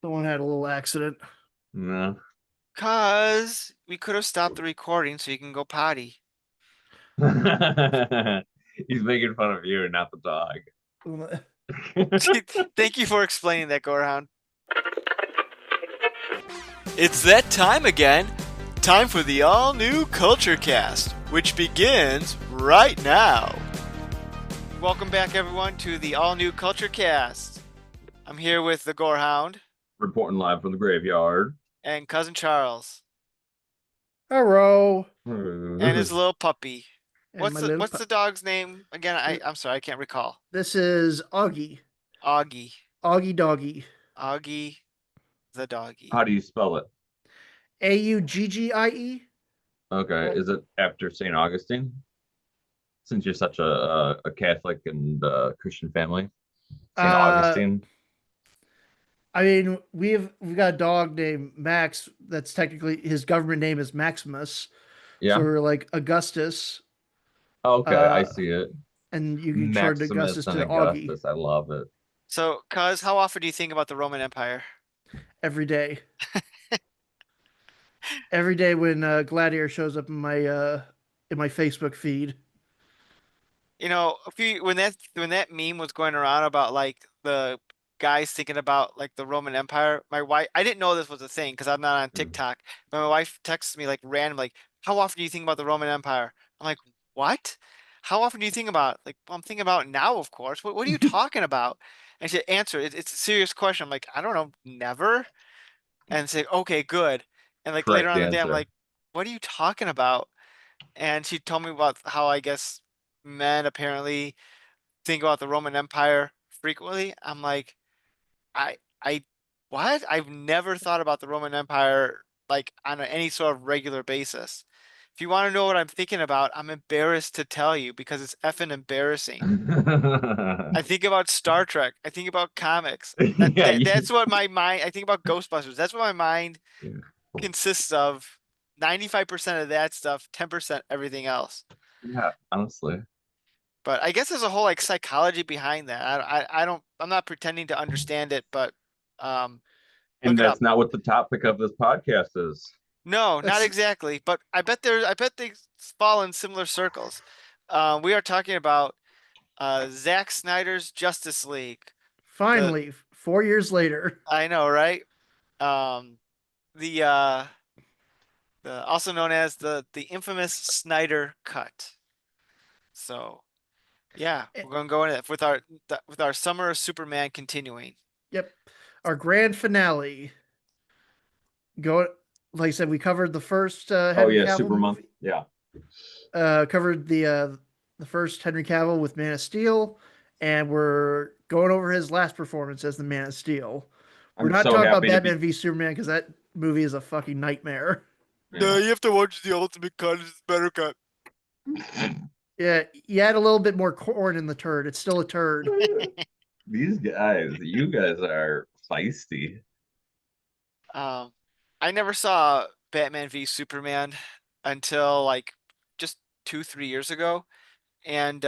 Someone had a little accident. No. Cause we could have stopped the recording so you can go potty. He's making fun of you, not the dog. Thank you for explaining that, Gorehound. It's that time again. Time for the all-new Culture Cast, which begins right now. Welcome back, everyone, to the all-new Culture Cast. I'm here with the Gorehound Reporting live from the graveyard. and Cousin Charles Hello. and his little puppy. And my little What's the dog's name again? I'm sorry, I can't recall. This is Augie. Augie. Augie Doggy. Augie the doggy. How do you spell it? Auggie. Okay, is it after St. Augustine? Since you're such a Catholic and Christian family, St. Uh, Augustine. I mean, we've got a dog named Max. That's technically his government name is Maximus. So Yeah. we're like Augustus. Okay, I Uh, see it. and you can shorten Maximus Augustus and to Augie Augustus. I love it. So, cuz, how often do you think about the Roman Empire? every day. Every day when Gladiator shows up in my Facebook feed. You know, when that meme was going around about like the guys thinking about like the Roman Empire, my wife, I didn't know this was a thing because I'm not on Mm. TikTok, but my wife texts me like random, like, how often do you think about the Roman Empire? I'm like, what? How often do you think about it? Like, well, I'm thinking about it now, of course. What are you talking about? And she answered, it's a serious question. I'm like, I don't know, never. And say, okay, good. And like later Correct on in the day, I'm answer. like, what are you talking about? And she told me about how I guess men apparently think about the Roman Empire frequently. I'm like, I what? I've never thought about the Roman Empire like on any sort of regular basis. If you want to know what I'm thinking about, I'm embarrassed to tell you because it's effing embarrassing. I think about Star Trek. I think about comics. Yeah, That's what my mind. I think about Ghostbusters. That's what my mind consists of. 95% of that stuff, 10% everything else. yeah, honestly. But I guess there's a whole like psychology behind that. I don't. I'm not pretending to understand it, but um, And look it up. that's not what the topic of this podcast is. No, not That's exactly. But I bet they fall in similar circles. We are talking about Zack Snyder's Justice League. The finally 4 years later. I know, right? Um, the also known as the infamous Snyder Cut. So yeah, Eh, we're gonna go in it with our Summer of Superman continuing. Yep. Our grand finale. Go like I said, we covered the first Oh Henry yeah, Cavill Supermonth. movie. Yeah. Covered the first Henry Cavill with Man of Steel, and we're going over his last performance as the Man of Steel. We're I'm not so talking about happy to Batman be. v Superman because that movie is a fucking nightmare. No, Yeah. you have to watch the ultimate cut. It's better cut. Yeah, you add a little bit more corn in the turd. It's still a turd. These guys, you guys are feisty. Um, I never saw Batman v Superman until like just 2, 3 years ago, and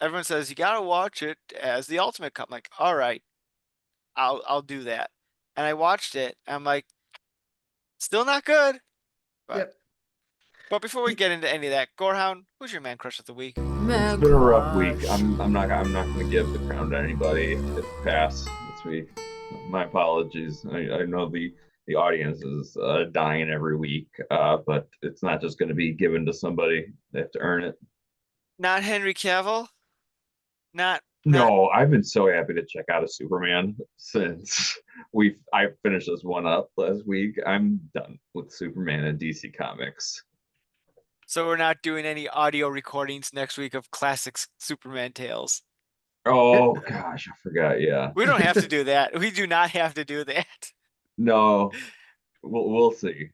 everyone says you gotta watch it as the ultimate cut. I'm like, all right, I'll do that. And I watched it. And I'm like, still not good. But Yep. before we get into any of that, Gorehound, who's your man crush of the week? It's Man been a rough week. crush. I'm not gonna give the crown to anybody. It's pass this week. My apologies. I know the audience is dying every week, but it's not just gonna be given to somebody. They have to earn it. Not Henry Cavill. Not. No, I've been so happy to check out a Superman since I finished this one up last week. I'm done with Superman and DC Comics. So we're not doing any audio recordings next week of classic Superman tales. Oh gosh, I forgot. Yeah. We don't have to do that. We do not have to do that. No, we'll see.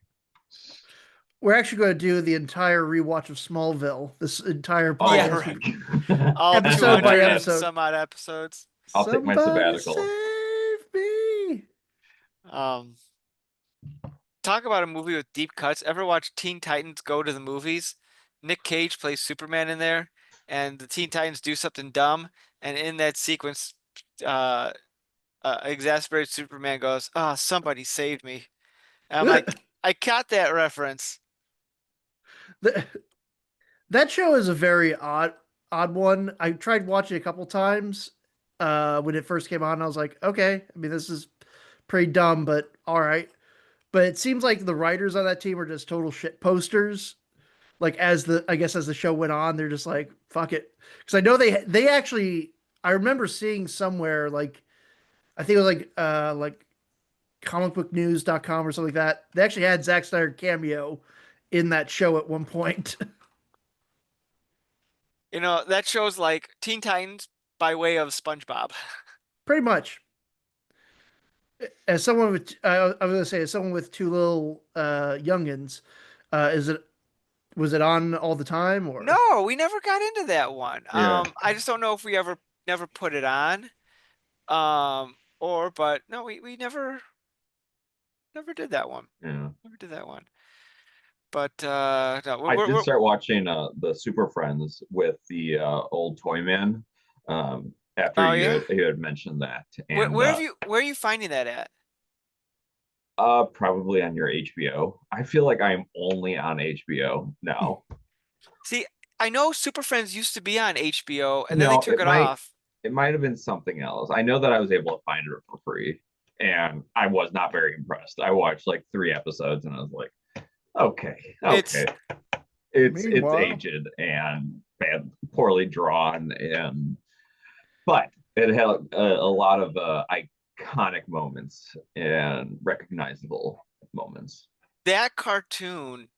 We're actually going to do the entire rewatch of Smallville. This entire Yeah, Oh podcast, right. my All episode by 200 and episode. some odd episodes. I'll take my Somebody sabbatical. save me. Um, Talk about a movie with deep cuts. Ever watch Teen Titans Go to the Movies? Nick Cage plays Superman in there, and the Teen Titans do something dumb, and in that sequence, uh, exasperated Superman goes, "Oh, somebody save me." And I'm like, I caught that reference. The- that show is a very odd one. I tried watching it a couple times when it first came on. I was like, okay, I mean, this is pretty dumb, but all right. But it seems like the writers on that team are just total shit posters. Like as the I guess as the show went on, they're just like, fuck it. Because I know they actually I remember seeing somewhere like I think it was like comicbooknews.com or something like that. They actually had Zack Snyder cameo in that show at one point. That shows like Teen Titans by way of SpongeBob. Pretty much. As someone with I was gonna say as someone with two little youngins, is it was it on all the time or No, we never got into that one. Yeah, I just don't know if we ever never put it on. But no, we never did that one. yeah. Never did that one. But no, I did start watching the Super Friends with the old Toy Man. After oh yeah. you had mentioned that, and Where are you finding that at? probably on your HBO. I feel like I'm only on HBO now. See, I know Super Friends used to be on HBO and then they No, took it off. it might have been something else. I know that I was able to find it for free, and I was not very impressed. I watched like 3 episodes, and I was like, okay, It's okay, it's meanwhile? aged and bad, poorly drawn, and but it had a lot of iconic moments and recognizable moments. that cartoon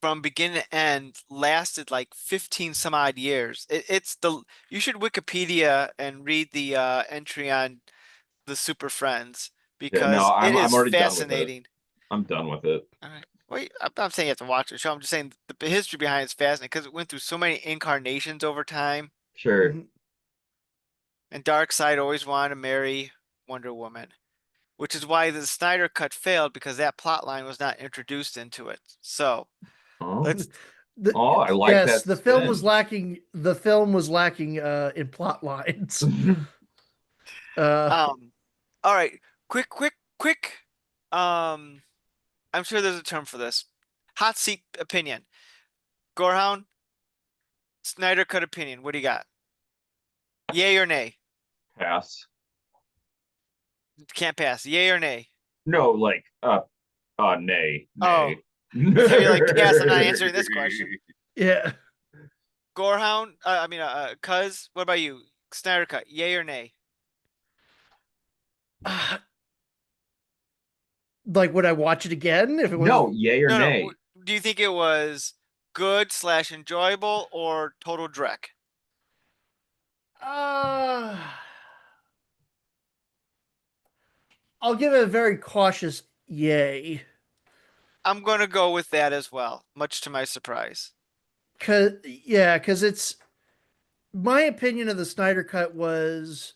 from beginning to end lasted like 15 some odd years. It's the you should Wikipedia and read the entry on the Super Friends Yeah, no, because it I'm is already done with it. fascinating. I'm done with it. All right. Wait, I'm not saying you have to watch the show. I'm just saying the history behind it's fascinating because it went through so many incarnations over time. Sure. Mhm. And Darkseid always wanted to marry Wonder Woman, which is why the Snyder Cut failed because that plot line was not introduced into it. So Oh, let's. oh, I like Yes, that the film was spin. lacking. The film was lacking in plot lines. Uh, Um. All right. Quick. Um. I'm sure there's a term for this. Hot seat opinion. Gorehound, Snyder Cut opinion. What do you got? Yay or nay? Pass. Can't pass. Yay or nay? No, like nay, Oh, nay. I thought you're like, pass. I'm not answering this question. yeah, Gorehound. Cuz. What about you? Snyder Cut. Yay or nay? like would I watch it again if it was? No, yay or No, no. nay. Do you think it was good slash enjoyable or total dreck? Uh, I'll give it a very cautious yay. I'm gonna go with that as well, much to my surprise. Cause it's my opinion of the Snyder Cut was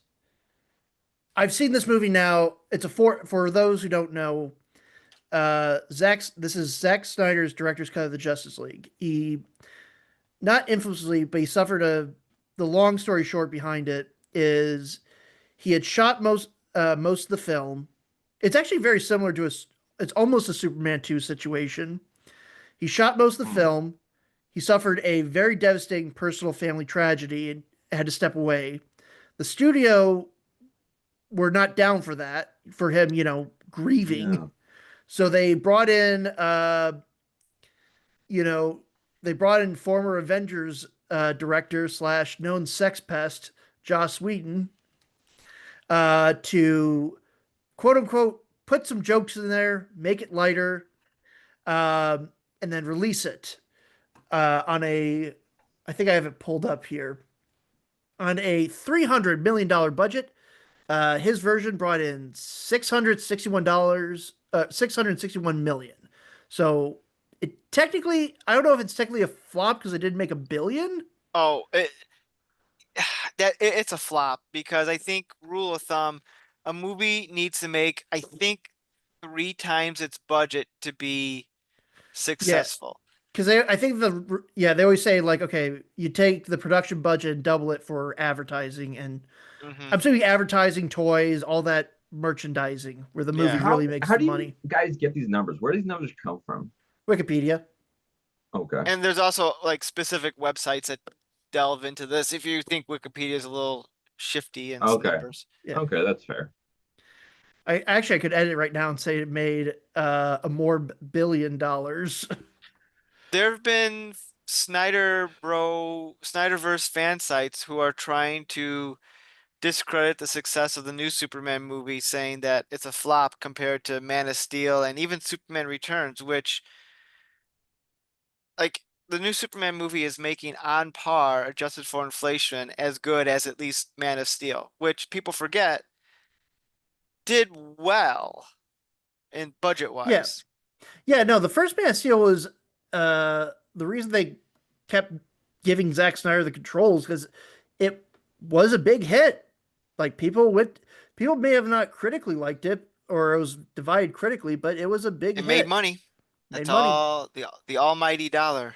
I've seen this movie now. It's a for those who don't know. This is Zack Snyder's director's cut of the Justice League. He not infamously, but he suffered a. The long story short behind it is he had shot most of the film. It's actually very similar to a. It's almost a Superman 2 situation. He shot most of the Hmm. film. He suffered a very devastating personal family tragedy and had to step away. The studio were not down for that, for him, grieving. Yeah. So you know, they brought in former Avengers director slash known sex pest Joss Whedon to quote unquote put some jokes in there, make it lighter, and then release it on a. I think I have it pulled up here on a $300 million budget. His version brought in $661, 661 million. So it technically, I don't know if it's technically a flop because it didn't make a billion. Oh, it's a flop because I think rule of thumb, a movie needs to make I think 3 times its budget to be Yeah, successful. because I think they always say like, okay, you take the production budget and double it for advertising, and Hmm. I'm assuming advertising, toys, all that merchandising where the movie Yeah. really makes How the do you money. guys get these numbers? Where do these numbers come from? Wikipedia. Okay. And there's also like specific websites that delve into this if you think Wikipedia is a little shifty in its Okay. numbers. Yeah. Okay, that's fair. I could edit right now and say it made a more $1 billion. There have been Snyderverse fan sites who are trying to discredit the success of the new Superman movie, saying that it's a flop compared to Man of Steel and even Superman Returns, which like the new Superman movie is making on par, adjusted for inflation, as good as at least Man of Steel, which people forget did well in budget Yeah. wise. Yeah, no, the first Man of Steel was the reason they kept giving Zack Snyder the controls because it was a big hit. Like people may have not critically liked it or it was divided critically, but it was a big It made hit. money. Made That's money. all the almighty dollar.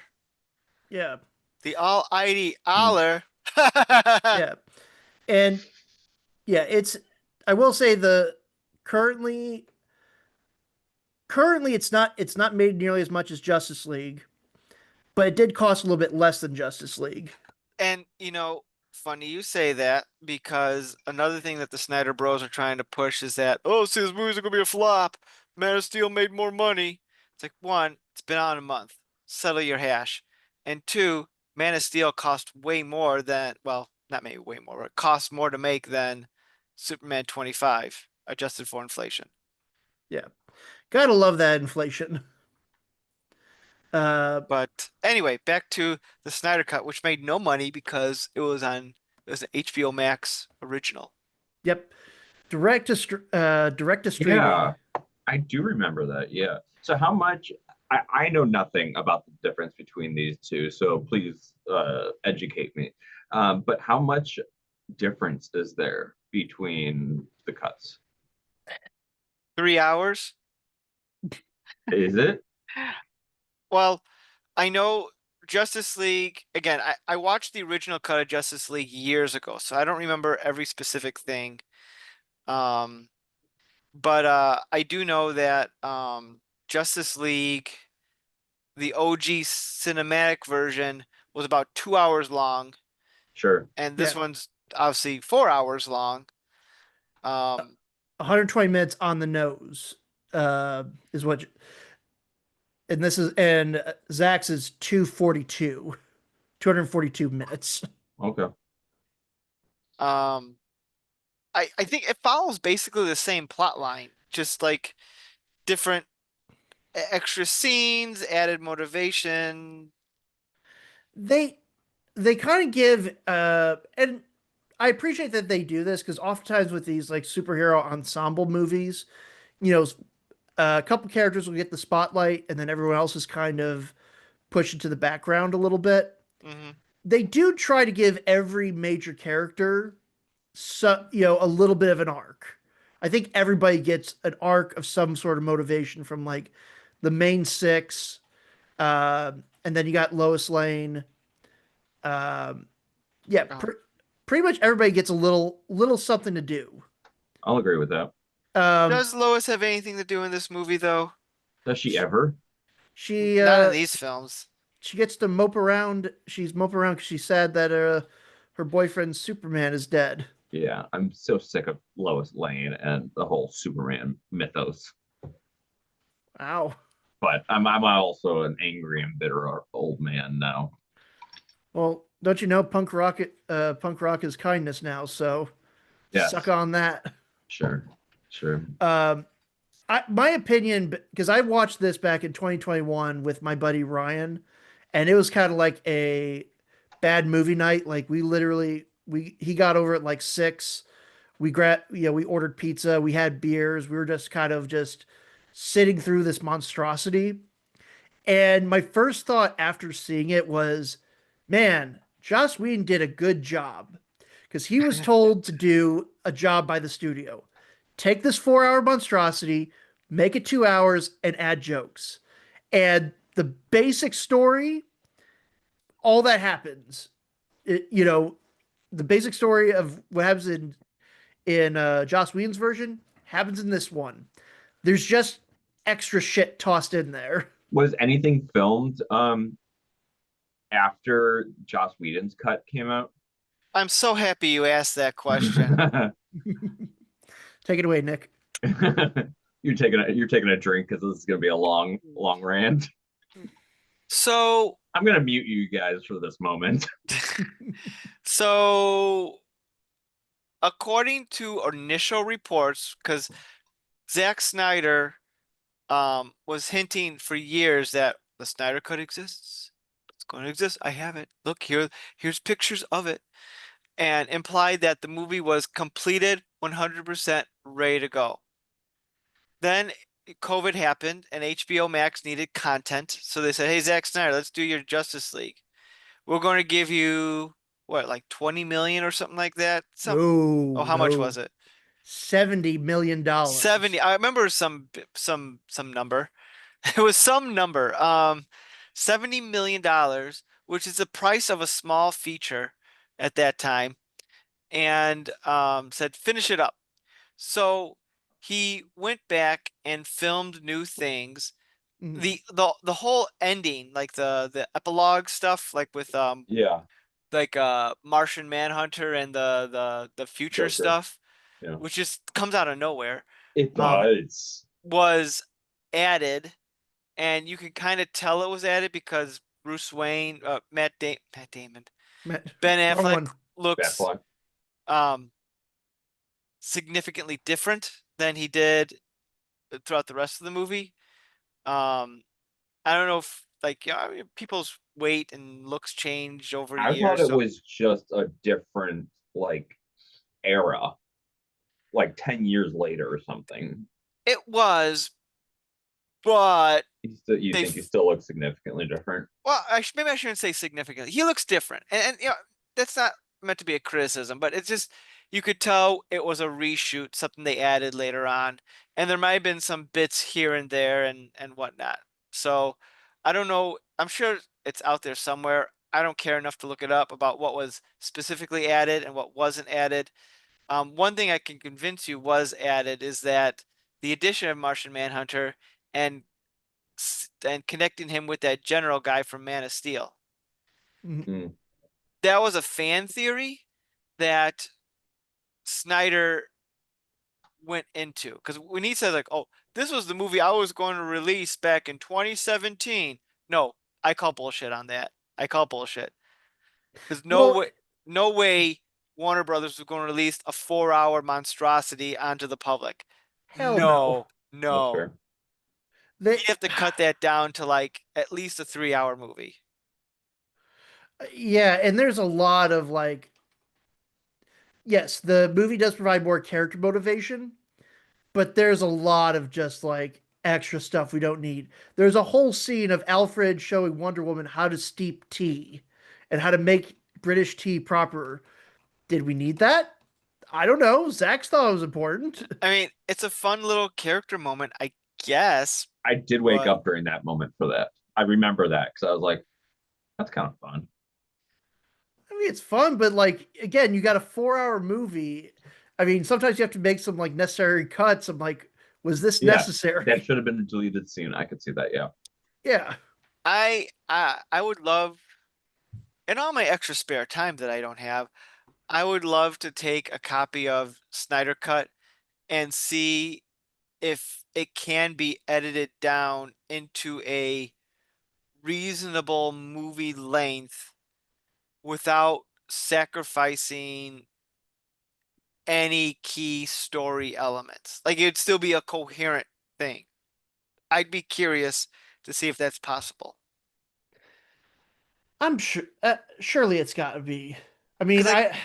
Yeah. The almighty Hmm. dollar. Yeah. And yeah, it's I will say the currently currently it's not made nearly as much as Justice League, but it did cost a little bit less than Justice League. And funny you say that because another thing that the Snyder Bros are trying to push is that, oh, see, this movie's gonna be a flop. Man of Steel made more money. It's like one, it's been on a month. Settle your hash. And two, Man of Steel cost way more than, well, not maybe way more, but it cost more to make than Superman 25, adjusted for inflation. Yeah. Gotta love that inflation. Uh, But anyway, back to the Snyder Cut, which made no money because it was an HBO Max original. yep. Direct to streaming. Yeah, I do remember that. Yeah. So how much I know nothing about the difference between these two, so please educate me. But how much difference is there between the cuts? 3 hours. Is it? Well, I know Justice League, again, I watched the original cut of Justice League years ago, so I don't remember every specific thing. Um, but I do know that Justice League, the OG cinematic version, was about 2 hours long, Sure. and Yeah. this one's obviously 4 hours long. Um, 120 minutes on the nose is what and this is and Zach's is 242 minutes. Okay. um, I think it follows basically the same plot line, just like different extra scenes, added motivation. They they kind of give and I appreciate that they do this because oftentimes with these like superhero ensemble movies, you know, a couple characters will get the spotlight and then everyone else is kind of pushed into the background a little bit. Hmm. They do try to give every major character a little bit of an arc. I think everybody gets an arc of some sort of motivation from like the main six, and then you got Lois Lane. Um, yeah, Oh, pretty much everybody gets a little something to do. I'll agree with that. Um, does Lois have anything to do in this movie though? Does she ever? she Not in uh, these films. she gets to mope around. She's moping around because she's sad that her boyfriend Superman is dead. Yeah, I'm so sick of Lois Lane and the whole Superman mythos. Wow. But I'm also an angry and bitter old man now. Well, don't you know punk rock is kindness now, so suck Yes, on that. sure, sure. Um, my opinion, because I watched this back in 2021 with my buddy Ryan, and it was kind of like a bad movie night. Like we literally we he got over at like 6. We ordered pizza, we had beers, we were just kind of just sitting through this monstrosity. And my first thought after seeing it was, man, Joss Whedon did a good job because he was told to do a job by the studio. Take this 4 hour monstrosity, make it 2 hours, and add jokes. And the basic story, all that happens. The basic story of what happens in Joss Whedon's version happens in this one. There's just extra shit tossed in there. Was anything filmed after Joss Whedon's cut came out? I'm so happy you asked that question. Take it away, Nick. You're taking a drink because this is gonna be a long rant. So, I'm gonna mute you guys for this moment. so according to initial reports, because Zack Snyder was hinting for years that the Snyder Cut exists. It's going to exist. I have it. Look here, here's pictures of it, and implied that the movie was completed, 100% ready to go. Then COVID happened, and HBO Max needed content, so they said, "Hey, Zack Snyder, let's do your Justice League. We're going to give you what, like 20 million or something like that. Some, oh, No, how much was no. it? $70 million. 70. I remember some number. It was some number. $70 million, which is the price of a small feature at that time, and said finish it up. So he went back and filmed new things. Mhm. The whole ending, like the epilogue stuff, like with Yeah, like Martian Manhunter and the future Joker. stuff, Yeah, which just comes out of nowhere, it um, does. was added, and you can kind of tell it was added because Bruce Wayne, Matt Damon, Matt, Ben wrong Affleck one. looks Batfleck. um significantly different than he did throughout the rest of the movie. Um, I don't know if like yeah, I mean, people's weight and looks changed over I thought years, it so was just a different like era, like 10 years later or something. it was, but You they think he still looks significantly different? well, maybe I shouldn't say significantly. He looks different, and you know that's not meant to be a criticism, but it's just you could tell it was a reshoot, something they added later on, and there might have been some bits here and there and whatnot. So I don't know. I'm sure it's out there somewhere. I don't care enough to look it up about what was specifically added and what wasn't added. One thing I can convince you was added is that the addition of Martian Manhunter and and connecting him with that general guy from Man of Steel. Mhm. Mm. That was a fan theory that Snyder went into because when he said like, "Oh, this was the movie I was going to release back in 2017," no, I call bullshit on that. I call bullshit because Well, no way Warner Brothers was going to release a 4-hour monstrosity onto the public. hell no. No, That's no, fair. They, he'd have to cut that down to like at least a 3-hour movie. yeah, and there's a lot of like, yes, the movie does provide more character motivation, but there's a lot of just like extra stuff we don't need. There's a whole scene of Alfred showing Wonder Woman how to steep tea and how to make British tea proper. Did we need that? I don't know. Zack thought it was important. I mean, it's a fun little character moment, I guess, I did wake but up during that moment for that. I remember that because I was like, that's kind of fun. I mean, it's fun, but like again, you got a 4 hour movie. I mean, sometimes you have to make some like necessary cuts. I'm like, was this Yeah, that necessary? should have been a deleted scene. I could see that. Yeah. Yeah. I would love in all my extra spare time that I don't have, I would love to take a copy of Snyder Cut and see if it can be edited down into a reasonable movie length without sacrificing any key story elements. Like it'd still be a coherent thing. I'd be curious to see if that's possible. I'm sure. Surely it's got to be. I Because mean, like I.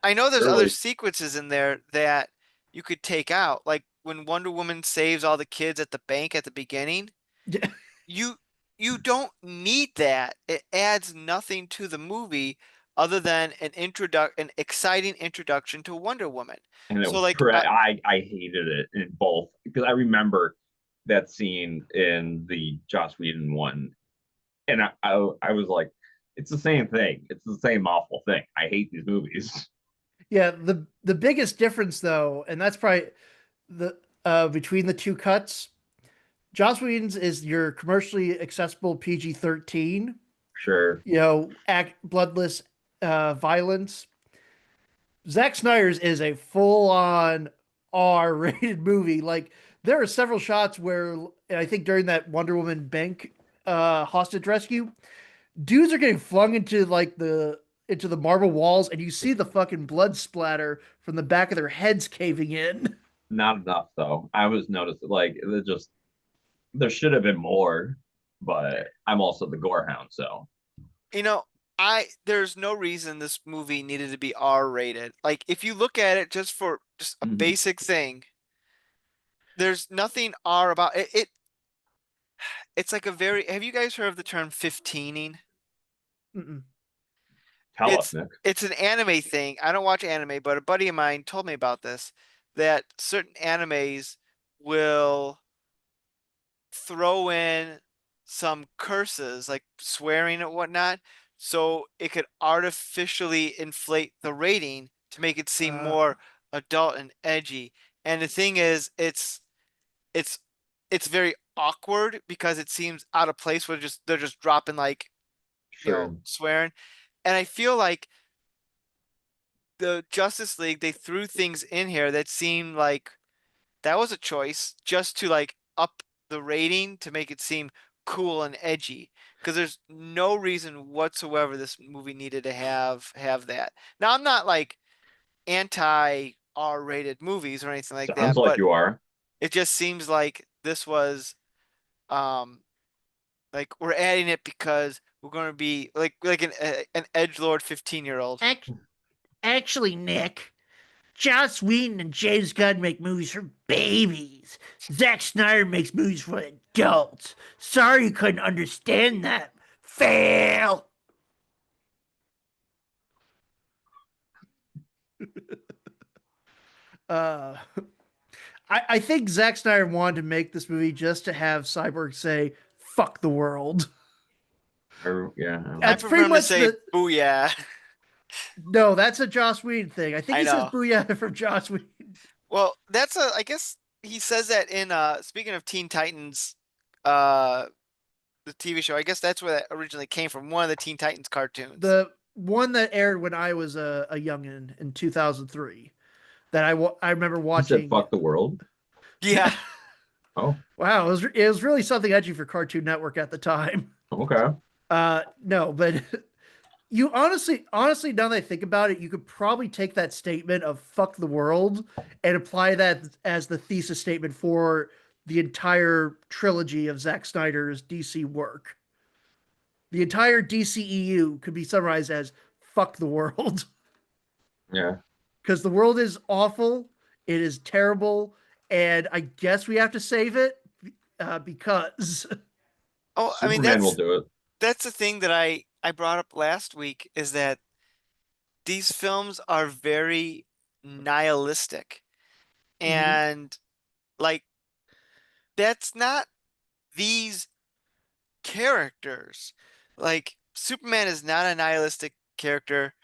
I know there's other Surely. sequences in there that you could take out. Like when Wonder Woman saves all the kids at the bank at the beginning, you you don't need that. It adds nothing to the movie other than an exciting introduction to Wonder Woman. And it So was like I hated it in both because I remember that scene in the Joss Whedon one, and I was like, it's the same thing. It's the same awful thing. I hate these movies. Yeah. The biggest difference though, and that's probably the between the two cuts. Joss Whedon's is your commercially accessible PG-13, Sure. bloodless violence. Zack Snyder's is a full-on R-rated movie. Like there are several shots where, and I think during that Wonder Woman bank hostage rescue, dudes are getting flung into the marble walls, and you see the fucking blood splatter from the back of their heads caving in. Not enough though. I was noticing like it just there should have been more, but I'm also the Gorehound, so You know, there's no reason this movie needed to be R-rated. Like if you look at it just for just a Mhm. basic thing, there's nothing R about it. It's like a very, have you guys heard of the term 15ing? Mm-mm. Tell us, It's Nick. it's an anime thing. I don't watch anime, but a buddy of mine told me about this, that certain animes will throw in some curses, like swearing and whatnot, so it could artificially inflate the rating to make it seem Uh, more adult and edgy. And the thing is, it's it's very awkward because it seems out of place where they're just dropping like, Sure. swearing. And I feel like the Justice League, they threw things in here that seemed like that was a choice just to like up the rating to make it seem cool and edgy. Because there's no reason whatsoever this movie needed to have that. Now I'm not like anti R-rated movies or anything like Sounds that, like but you are. it just seems like this was um like we're adding it because we're going to be like an edgelord 15-year-old. Act- Actually, Nick, Joss Whedon and James Gunn make movies for babies. Zack Snyder makes movies for adults. Sorry you couldn't understand that. Fail. Uh, I think Zack Snyder wanted to make this movie just to have Cyborg say "fuck the world." Or yeah, I don't I know. That's prefer pretty him to much say the. booyah. No, that's a Joss Whedon thing. I think I he says know. "booyah" from Joss Whedon. Well, I guess he says that in speaking of Teen Titans, uh the TV show. I guess that's where that originally came from, one of the Teen Titans cartoons. The one that aired when I was a youngin in 2003 that I remember He said watching. fuck the world. Yeah. Oh, Wow, it was really something edgy for Cartoon Network at the time. okay. No, but you honestly, now that I think about it, you could probably take that statement of "fuck the world" and apply that as the thesis statement for the entire trilogy of Zack Snyder's DC work. The entire DCEU could be summarized as "fuck the world" Yeah. because the world is awful, it is terrible, and I guess we have to save it because Oh, I mean Superman will do it. that's the thing that I brought up last week, is that these films are very nihilistic, and like that's not these characters. Like Superman is not a nihilistic character.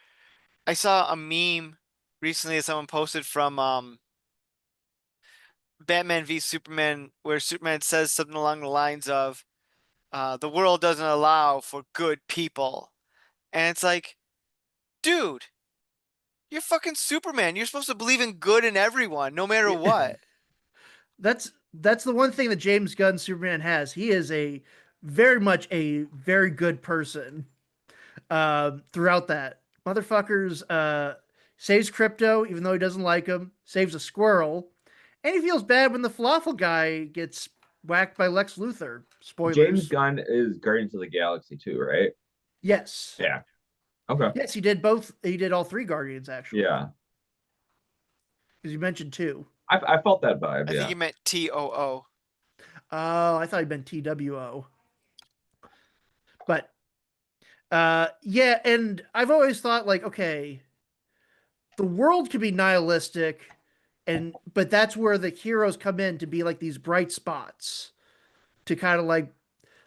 I saw a meme recently that someone posted from Batman v Superman, where Superman says something along the lines of the world doesn't allow for good people. And it's like, dude, you're fucking Superman. You're supposed to believe in good in everyone, no matter what. that's the one thing that James Gunn Superman has. He is a very much a very good person. Throughout that, motherfuckers saves crypto even though he doesn't like him. Saves a squirrel, and he feels bad when the falafel guy gets whacked by Lex Luthor. James Spoilers. Gunn is Guardians of the Galaxy too, right? Yes, Yeah. Okay. yes, he did both. He did all three Guardians actually, Yeah. because you mentioned two. I felt that vibe. I think Yeah. he meant TOO. Oh, I thought he meant TWO. But yeah, and I've always thought like, okay, the world could be nihilistic, and but that's where the heroes come in to be like these bright spots to kind of like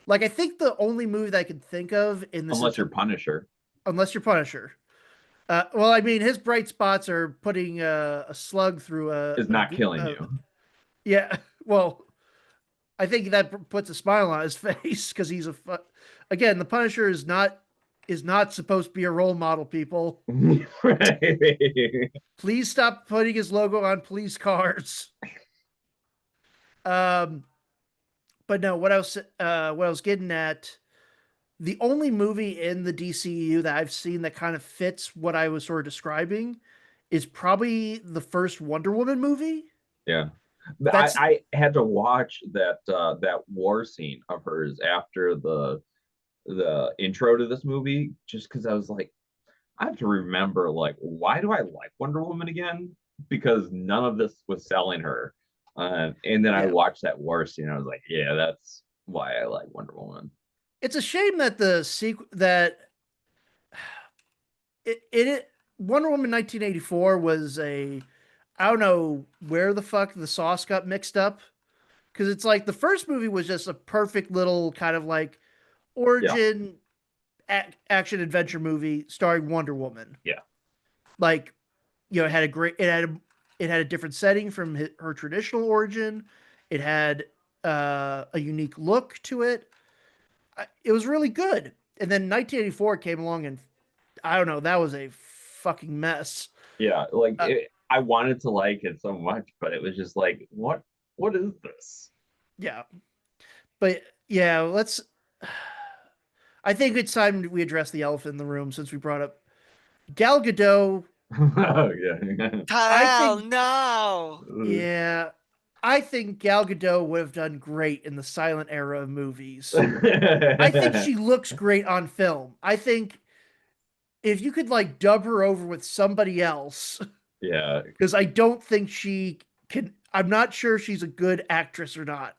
I think the only movie that I can think of in this Unless you're Punisher. unless you're Punisher. Well, I mean, his bright spots are putting a slug through Is not killing you. Yeah. Well, I think that puts a smile on his face because again, the Punisher is not supposed to be a role model. People, Right. please stop putting his logo on police cars. Um, but no, what I was getting at, the only movie in the DCU that I've seen that kind of fits what I was sort of describing is probably the first Wonder Woman movie. Yeah. That's I had to watch that war scene of hers after the intro to this movie just because I was like, I have to remember like why do I like Wonder Woman again? Because none of this was selling her. And then I yeah. watched that war scene. I was like, yeah, that's why I like Wonder Woman. It's a shame that the sequel that it Wonder Woman 1984 was a I don't know where the fuck the sauce got mixed up because it's like the first movie was just a perfect little kind of like Yeah, origin action adventure movie starring Wonder Woman. yeah, Like it had a great it had a different setting from her traditional origin. It had a unique look to it. It was really good. And then 1984 came along and I don't know, that was a fucking mess. yeah. Like Uh, I wanted to like it so much, but it was just like, what is this? yeah, but yeah, let's. I think it's time we address the elephant in the room since we brought up Gal Gadot. Oh yeah. I Hell think, no. yeah, I think Gal Gadot would have done great in the silent era of movies. I think she looks great on film. I think if you could like dub her over with somebody else, Yeah, because I don't think she can. I'm not sure she's a good actress or not.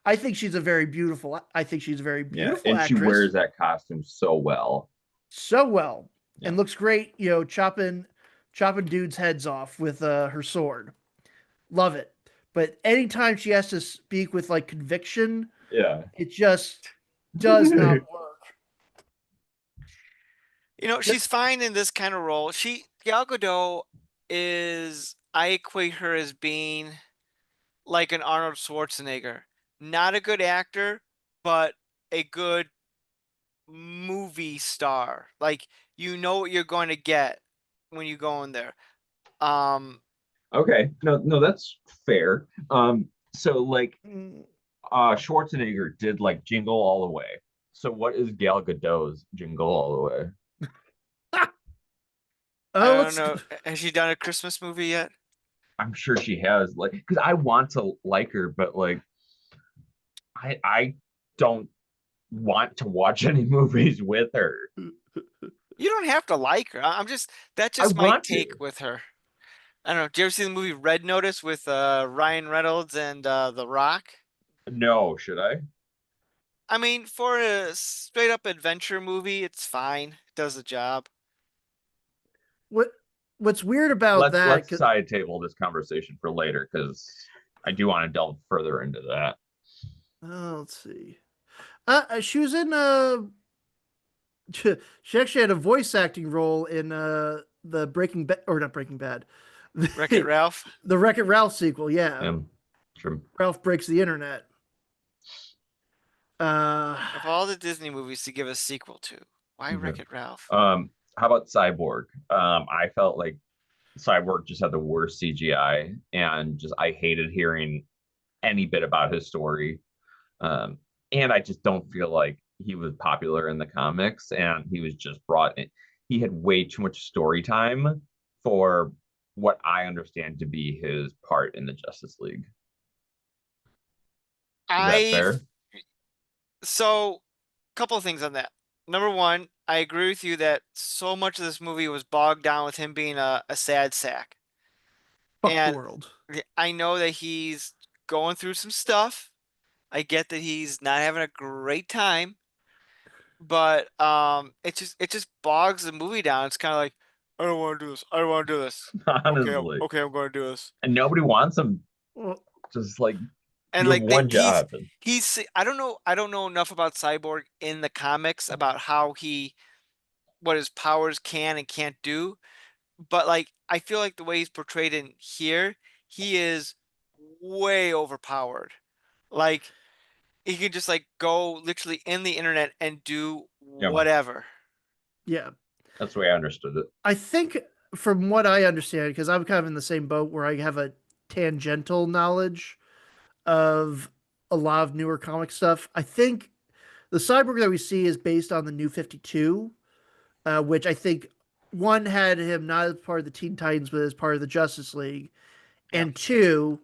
I think she's a very beautiful. I think she's a very yeah. beautiful And she wears actress, that costume so well. so well, Yeah, and looks great. Chopping dudes' heads off with her sword. Love it. But anytime she has to speak with like conviction, yeah. it just does not work. She's fine in this kind of role. Gal Gadot I equate her as being like an Arnold Schwarzenegger. Not a good actor, but a good movie star. Like you know what you're going to get when you go in there. Um, Okay. No, no, that's fair. So like Mm, Schwarzenegger did like Jingle All the Way. So what is Gal Gadot's Jingle All the Way? I don't let's. know. Has she done a Christmas movie yet? I'm sure she has like because I want to like her, but like I don't want to watch any movies with her. You don't have to like her. I'm just that's I just my want to. take with her. I don't know. Did you ever see the movie Red Notice with Ryan Reynolds and The Rock? No, should I? I mean, for a straight up adventure movie, it's fine. It does the job. What What's weird about that? Let's side table this conversation for later because I do want to delve further into that. Let's see. She was in she actually had a voice acting role in the Breaking Bad or not Breaking Bad, Wreck-It the Ralph. Wreck It Ralph sequel. Yeah, True. Ralph breaks the internet. Uh, Of all the Disney movies to give a sequel to, why Okay. Wreck-It Ralph? How about Cyborg? I felt like Cyborg just had the worst CGI, and just I hated hearing any bit about his story. Um, and I just don't feel like he was popular in the comics, and he was just brought in. He had way too much story time for what I understand to be his part in the Justice League. Is that I fair? so couple of things on that. Number one, I agree with you that so much of this movie was bogged down with him being a sad sack. fuck the And world. I know that he's going through some stuff. I get that he's not having a great time, but it just bogs the movie down. It's kind of like I don't want to do this. I don't want to do this. Okay, Honestly, okay, I'm going to do this. and nobody wants him. Well, Just like And you have like they one job. he's I don't know enough about Cyborg in the comics about how he what his powers can and can't do, but like I feel like the way he's portrayed in here, he is way overpowered. Like he can just like go literally in the internet and do Yeah, whatever. Yeah. that's the way I understood it. I think from what I understand, because I'm kind of in the same boat where I have a tangential knowledge of a lot of newer comic stuff. I think the cyborg that we see is based on the New 52, which I think one had him not as part of the Teen Titans, but as part of the Justice League, Yeah. and two,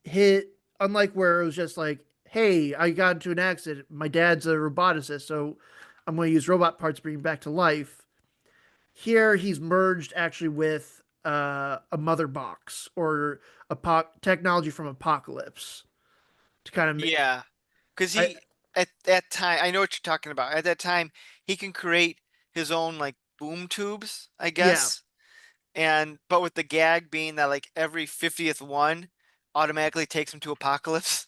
hit unlike where it was just like, hey, I got into an accident. My dad's a roboticist, so I'm going to use robot parts to bring him back to life. Here, he's merged actually with a mother box or technology from Apocalypse to kind of. Yeah. Because I he at that time, I know what you're talking about. At that time, he can create his own like boom tubes, I yeah. guess. And but with the gag being that like every 50th one automatically takes him to Apocalypse.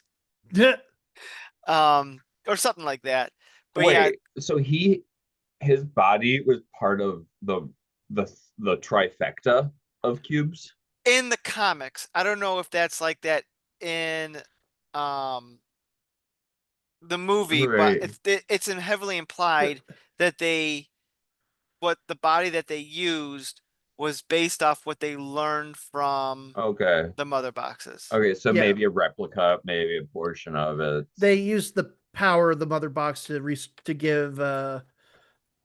Or something like that. But yeah, Wait, so his body was part of the the trifecta of cubes? in the comics, I don't know if that's like that in um the movie, but Right. it's heavily implied that what the body that they used was based off what they learned from Okay. the mother boxes. Okay, so Yeah. maybe a replica, maybe a portion of it. They used the power of the mother box to give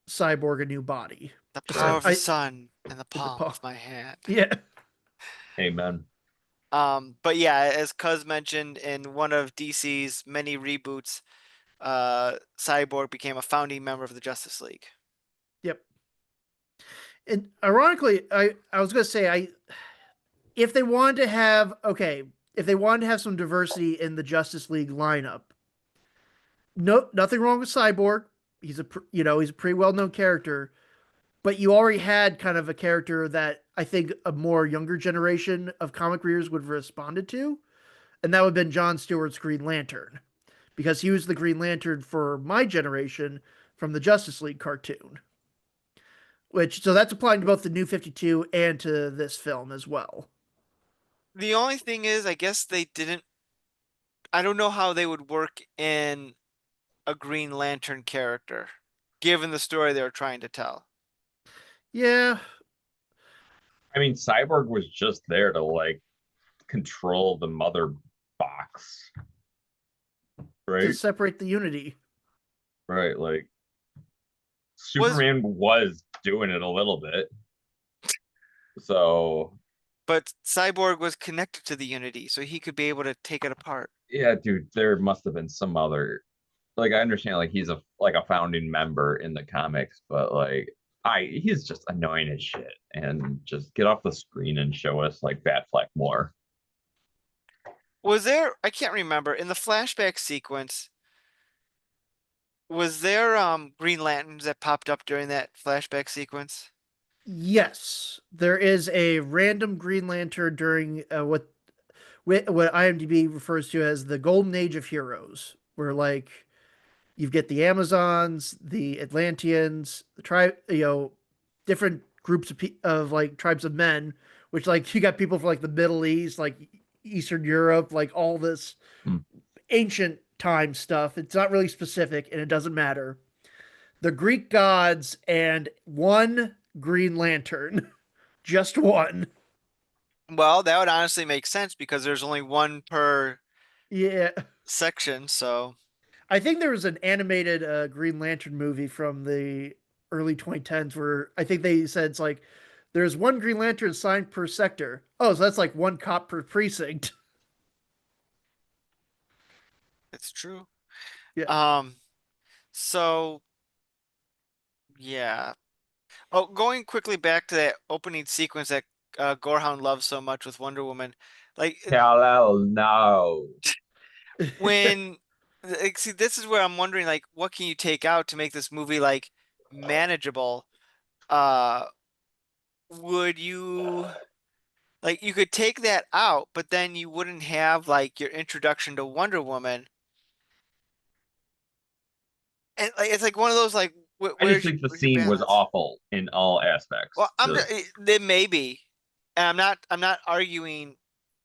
Cyborg a new body. The Just power like Sure. of the I sun in the in the palm paw. of my hand. Yeah. Amen. But yeah, as Cuz mentioned in one of DC's many reboots, Cyborg became a founding member of the Justice League. Yep. And ironically, I was gonna say I if they wanted to have okay, if they wanted to have some diversity in the Justice League lineup, no, nothing wrong with Cyborg. He's a pretty well known character, but you already had kind of a character that I think a more younger generation of comic readers would have responded to, and that would have been John Stewart's Green Lantern, because he was the Green Lantern for my generation from the Justice League cartoon. Which so that's applying to both the New 52 and to this film as well. The only thing is, I guess they didn't. I don't know how they would work in a Green Lantern character, given the story they were trying to tell. Yeah, I mean, Cyborg was just there to like control the mother box, to right? separate the unity. Right. Like Was Superman was doing it a little bit. So But Cyborg was connected to the Unity, so he could be able to take it apart. yeah, dude, there must have been some other like I understand like he's a founding member in the comics, but like he's just annoying as shit and just get off the screen and show us like Batfleck more. Was there, I can't remember, in the flashback sequence, was there Green Lanterns that popped up during that flashback sequence? Yes, there is a random Green Lantern during what IMDb refers to as the Golden Age of Heroes, where like you get the Amazons, the Atlanteans, the different groups of like tribes of men, which like you got people from like the Middle East, like Eastern Europe, like all this Hmm. ancient time stuff. It's not really specific and it doesn't matter. The Greek gods and one Green Lantern, just one. Well, that would honestly make sense because there's only one per Yeah, section, so I think there was an animated Green Lantern movie from the early 2010s where I think they said it's like there's one Green Lantern assigned per sector. Oh, so that's like one cop per precinct. it's true. Yeah. Um, so yeah. Oh, going quickly back to that opening sequence that Gorehound loves so much with Wonder Woman, like Hell no. when see this is where I'm wondering like what can you take out to make this movie like manageable? Uh would you like you could take that out, but then you wouldn't have like your introduction to Wonder Woman. And like it's like one of those like I just think the where's your scene was balance? awful in all Well, aspects. I'm Just there may be. And I'm not arguing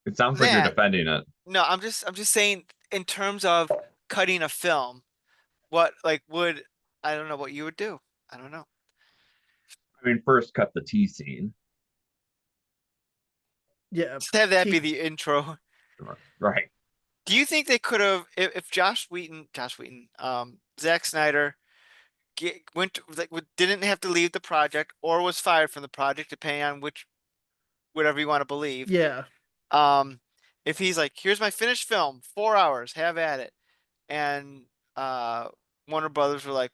It sounds like you're That defending it. no, I'm just saying in terms of cutting a film, what like would I don't know what you would do. I don't know. I mean, first cut the T scene. Yeah. Just have that be T the intro. Right. Do you think they could have if Zack Snyder went like didn't have to leave the project or was fired from the project, depending on which whatever you want to believe. yeah. Um, if he's like, here's my finished film, 4 hours, have at it, and uh, Warner Brothers were uh,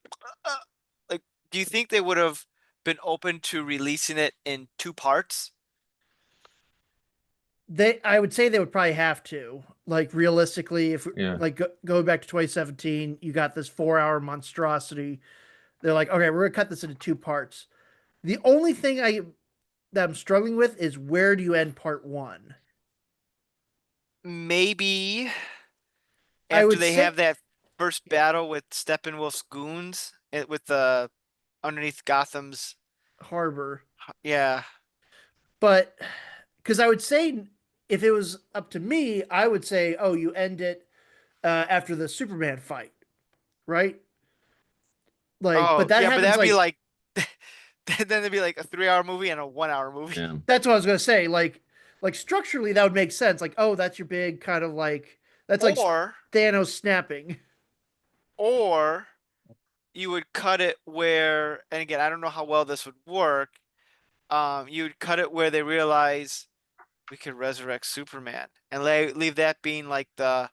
like, do you think they would have been open to releasing it in two parts? I would say they would probably have to. Like realistically, if Yeah. like going back to 2017, you got this 4 hour monstrosity. They're like, okay, we're gonna cut this into two parts. The only thing that I'm struggling with is where do you end part one? Maybe I after would they say have that first battle with Steppenwolf's goons with the underneath Gotham's, Harbor, yeah. but because I would say if it was up to me, I would say, oh, you end it after the Superman fight, right? Like, but Oh, that yeah, but happens that'd be like like then it'd be like a 3 hour movie and a 1 hour movie. Yeah. that's what I was gonna say. Like structurally, that would make sense. Like, oh, that's your big kind of like that's like Or Thanos snapping. or you would cut it where, and again, I don't know how well this would work. You would cut it where they realize we could resurrect Superman and leave that being like the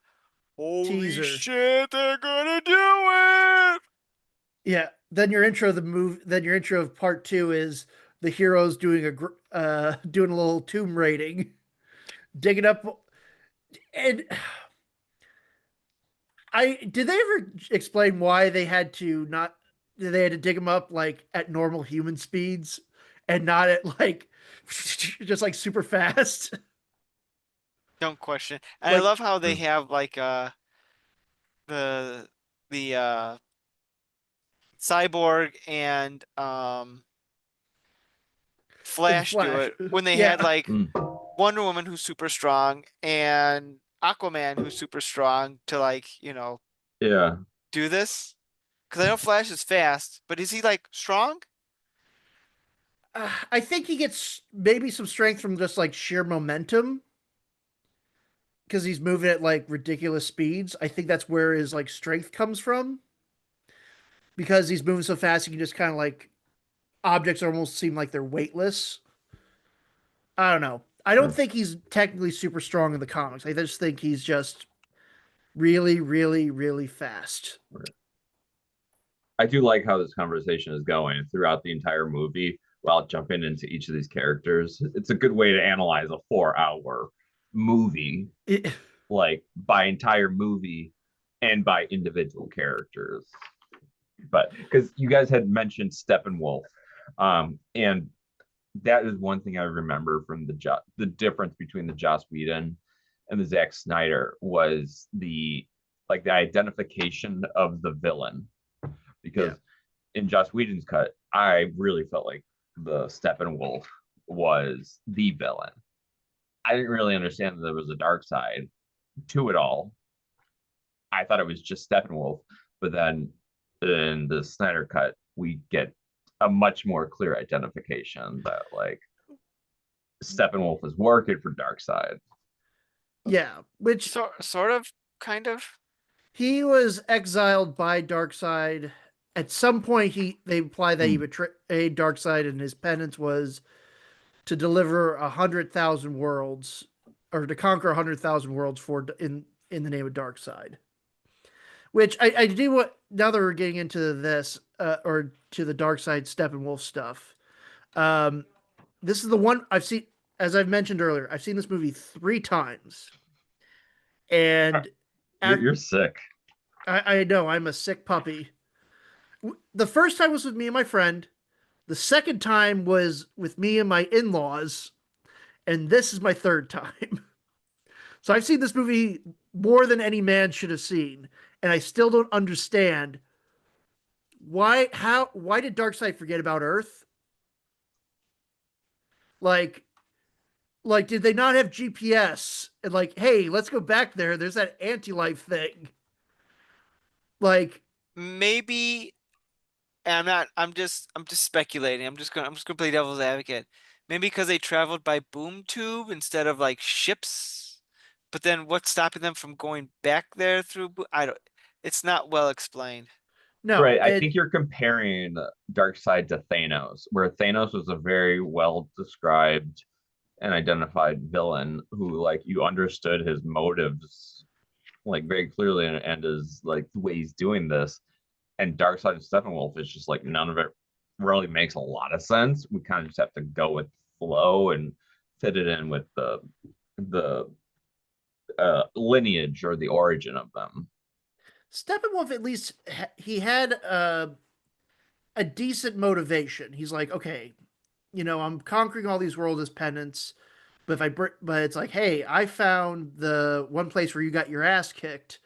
holy Teaser. shit, they're gonna do it. Yeah. Then your intro of the move. Then your intro of part two is the heroes doing doing a little tomb raiding, digging up. And I did they ever explain why they had to not they had to dig them up like at normal human speeds and not at like just like super fast. Don't question. And I Like love how they Mm. have like the Cyborg and in Flash do Flash. it when they had Yeah. like Mm. Wonder Woman who's super strong and Aquaman who's super strong to like, Yeah. do this. Because I know Flash is fast, but is he like strong? I think he gets maybe some strength from just like sheer momentum because he's moving at like ridiculous speeds. I think that's where his like strength comes from because he's moving so fast. He can just kind of like objects almost seem like they're weightless. I don't know. I don't Mm. think he's technically super strong in the comics. I just think he's just really, really, really fast. I do like how this conversation is going throughout the entire movie while jumping into each of these characters. It's a good way to analyze a 4 hour movie, It, like by entire movie and by individual characters. But because you guys had mentioned Steppenwolf, and that is one thing I remember from the difference between the Joss Whedon and the Zack Snyder was the identification of the villain because yeah. in Joss Whedon's cut, I really felt like the Steppenwolf was the villain. I didn't really understand that there was a dark side to it all. I thought it was just Steppenwolf, but then in the Snyder cut, we get a much more clear identification that like Steppenwolf is working for Darkseid. Yeah. Which Sort of, kind of. he was exiled by Darkseid. At some point, they imply that he Mm. betrayed Darkseid, and his penance was to deliver 100,000 worlds, or to conquer 100,000 worlds for in the name of Darkseid. Which I do what now that we're getting into this or to the Darkseid Steppenwolf stuff. Um, this is the one I've seen, as I've mentioned earlier. I've seen this movie three times, and You're, at, you're sick. I know I'm a sick puppy. The first time was with me and my friend. The second time was with me and my in-laws, and this is my third time. So I've seen this movie more than any man should have seen, and I still don't understand why did Darkseid forget about Earth? Like Like, did they not have GPS? And like, hey, let's go back there. There's that anti-life thing. Like, Maybe, and I'm just speculating. I'm just gonna play devil's advocate. Maybe because they traveled by boom tube instead of like ships. But then what's stopping them from going back there through I don't, it's not well explained. no, Right. I think you're comparing Darkseid to Thanos, where Thanos was a very well described and identified villain who, like, you understood his motives like very clearly, and is like the way he's doing this. And Darkseid and Steppenwolf is just like none of it really makes a lot of sense. We kind of just have to go with flow and fit it in with the lineage or the origin of them. Steppenwolf at least he had a decent motivation. He's like, okay, I'm conquering all these worlds as penance, but but it's like, hey, I found the one place where you got your ass kicked,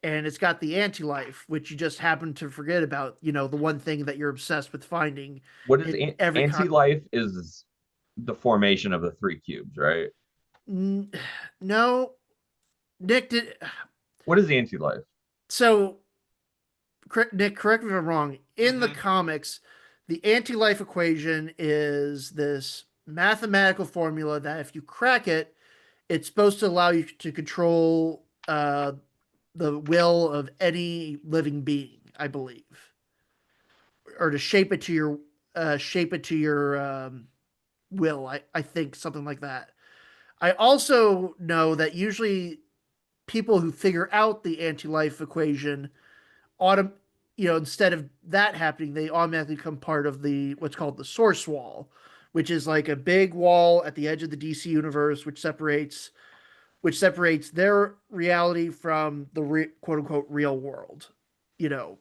and it's got the anti-life, which you just happen to forget about. The one thing that you're obsessed with finding What is in every anti-life is the formation of the three cubes, right? no, Nick did. What is the anti-life? So Nick, correct me if I'm wrong. In the Hmm. comics, the anti-life equation is this mathematical formula that if you crack it, it's supposed to allow you to control the will of any living being, I believe, or to shape it to your will. I think something like that. I also know that usually people who figure out the anti-life equation autom instead of that happening, they automatically become part of the what's called the source wall, which is like a big wall at the edge of the DC universe, which separates their reality from the quote unquote real world. You know,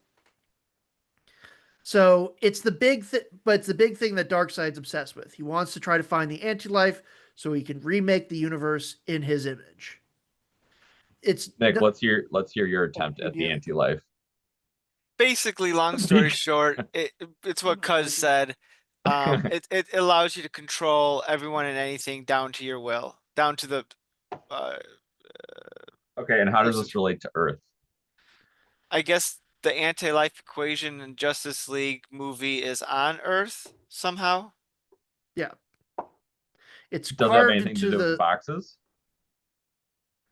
so it's the big thing, but it's the big thing that Darkseid's obsessed with. He wants to try to find the anti-life so he can remake the universe in his image. It's Nick, no, let's hear your oh, attempt you at the do. anti-life. Basically, long story short, it's what Cuz said. It allows you to control everyone and anything down to your will, down to the uh, Okay, and how does person. this relate to Earth? I guess the anti-life equation in Justice League movie is on Earth somehow. Yeah, it's Does that have carved anything to into do with the the boxes?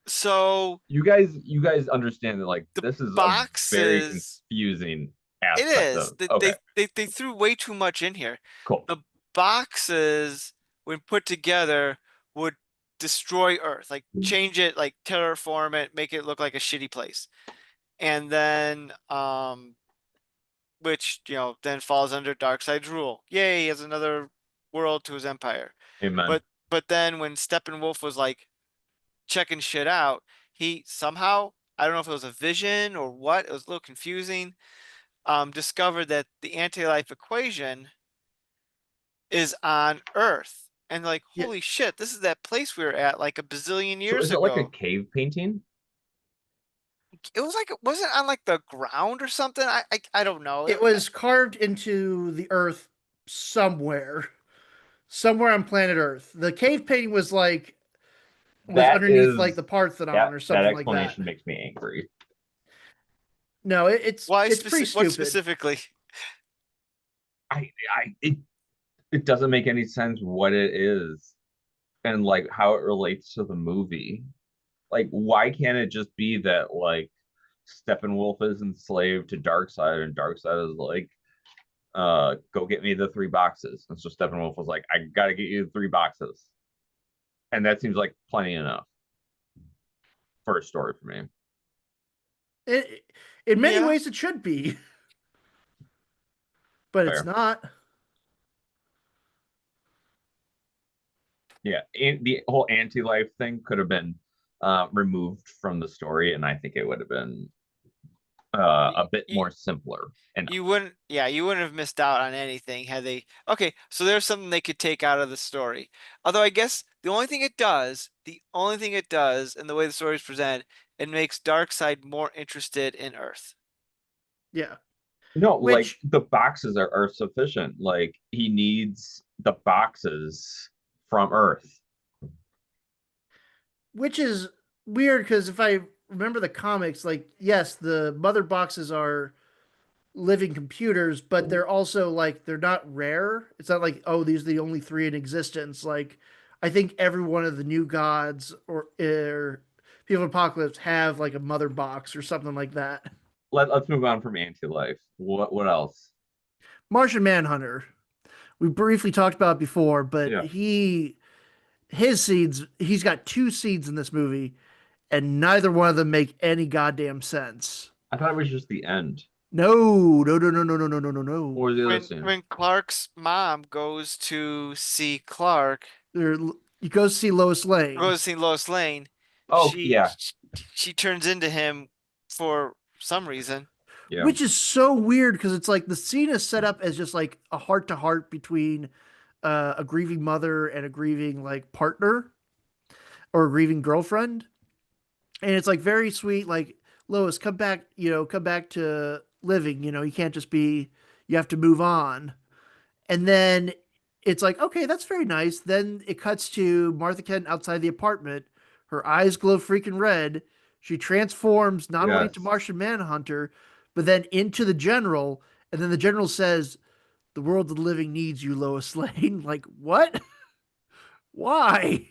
So You guys understand that, like, the this is a very boxes, confusing it aspect is. of. Okay, They threw way too much in here. cool. The boxes, when put together, would destroy Earth, like change it, like terraform it, make it look like a shitty place. And then which, then falls under Darkseid's rule. Yay, he has another world to his empire. Amen. But then when Steppenwolf was like checking shit out, he somehow, I don't know if it was a vision or what, it was a little confusing, discovered that the anti-life equation is on Earth. And like, yeah. holy shit, this is that place we were at like a bazillion So years is it like a ago. cave painting? It was like, was it on like the ground or something? I don't know. It was carved into the earth somewhere on planet Earth. The cave painting was That underneath like is the Parthenon or that something like that. explanation makes me angry. No, it's Why it's pretty what stupid. specifically? It doesn't make any sense what it is and like how it relates to the movie. Like, why can't it just be that, like, Steppenwolf is enslaved to Darkseid and Darkseid is like, go get me the three boxes. And so Steppenwolf was like, I gotta get you the three boxes. And that seems like plenty enough for a story for me. It, in many Yeah. ways, it should be, but it's Fair. not. Yeah. And the whole anti-life thing could have been removed from the story, and I think it would have been a bit You, more simpler enough. you wouldn't have missed out on anything had they. Okay, so there's something they could take out of the story. Although I guess the only thing it does, and the way the story is presented, it makes Darkseid more interested in Earth. Yeah, No, like which the boxes are sufficient. Like, he needs the boxes from Earth. which is weird because if I remember the comics, like yes, the mother boxes are living computers, but they're also like they're not rare. It's not like, oh, these are the only three in existence. Like I think every one of the new gods or people in Apocalypse have like a mother box or something like that. Let's move on from anti-life. What else? Martian Manhunter. We briefly talked about it before, but Yeah, his seeds, he's got two seeds in this movie, and neither one of them make any goddamn sense. I thought it was just the end. No, no, no, no, no, no, no, no, no, Or no. the other When scene. when Clark's mom goes to see Clark, There, you go see Lois Lane, goes to see Lois Lane, Oh yeah, she turns into him for some reason. yeah, which is so weird because it's like the scene is set up as just like a heart to heart between a grieving mother and a grieving like partner or a grieving girlfriend, and it's like very sweet. Like Lois, come back, come back to living. You can't just be. You have to move on. And then it's like, okay, that's very nice. Then it cuts to Martha Kent outside the apartment. Her eyes glow freaking red. She transforms not only into yes. Martian Manhunter, but then into the General. And then the General says, "The world of the living needs you, Lois Lane." Like, what? Why?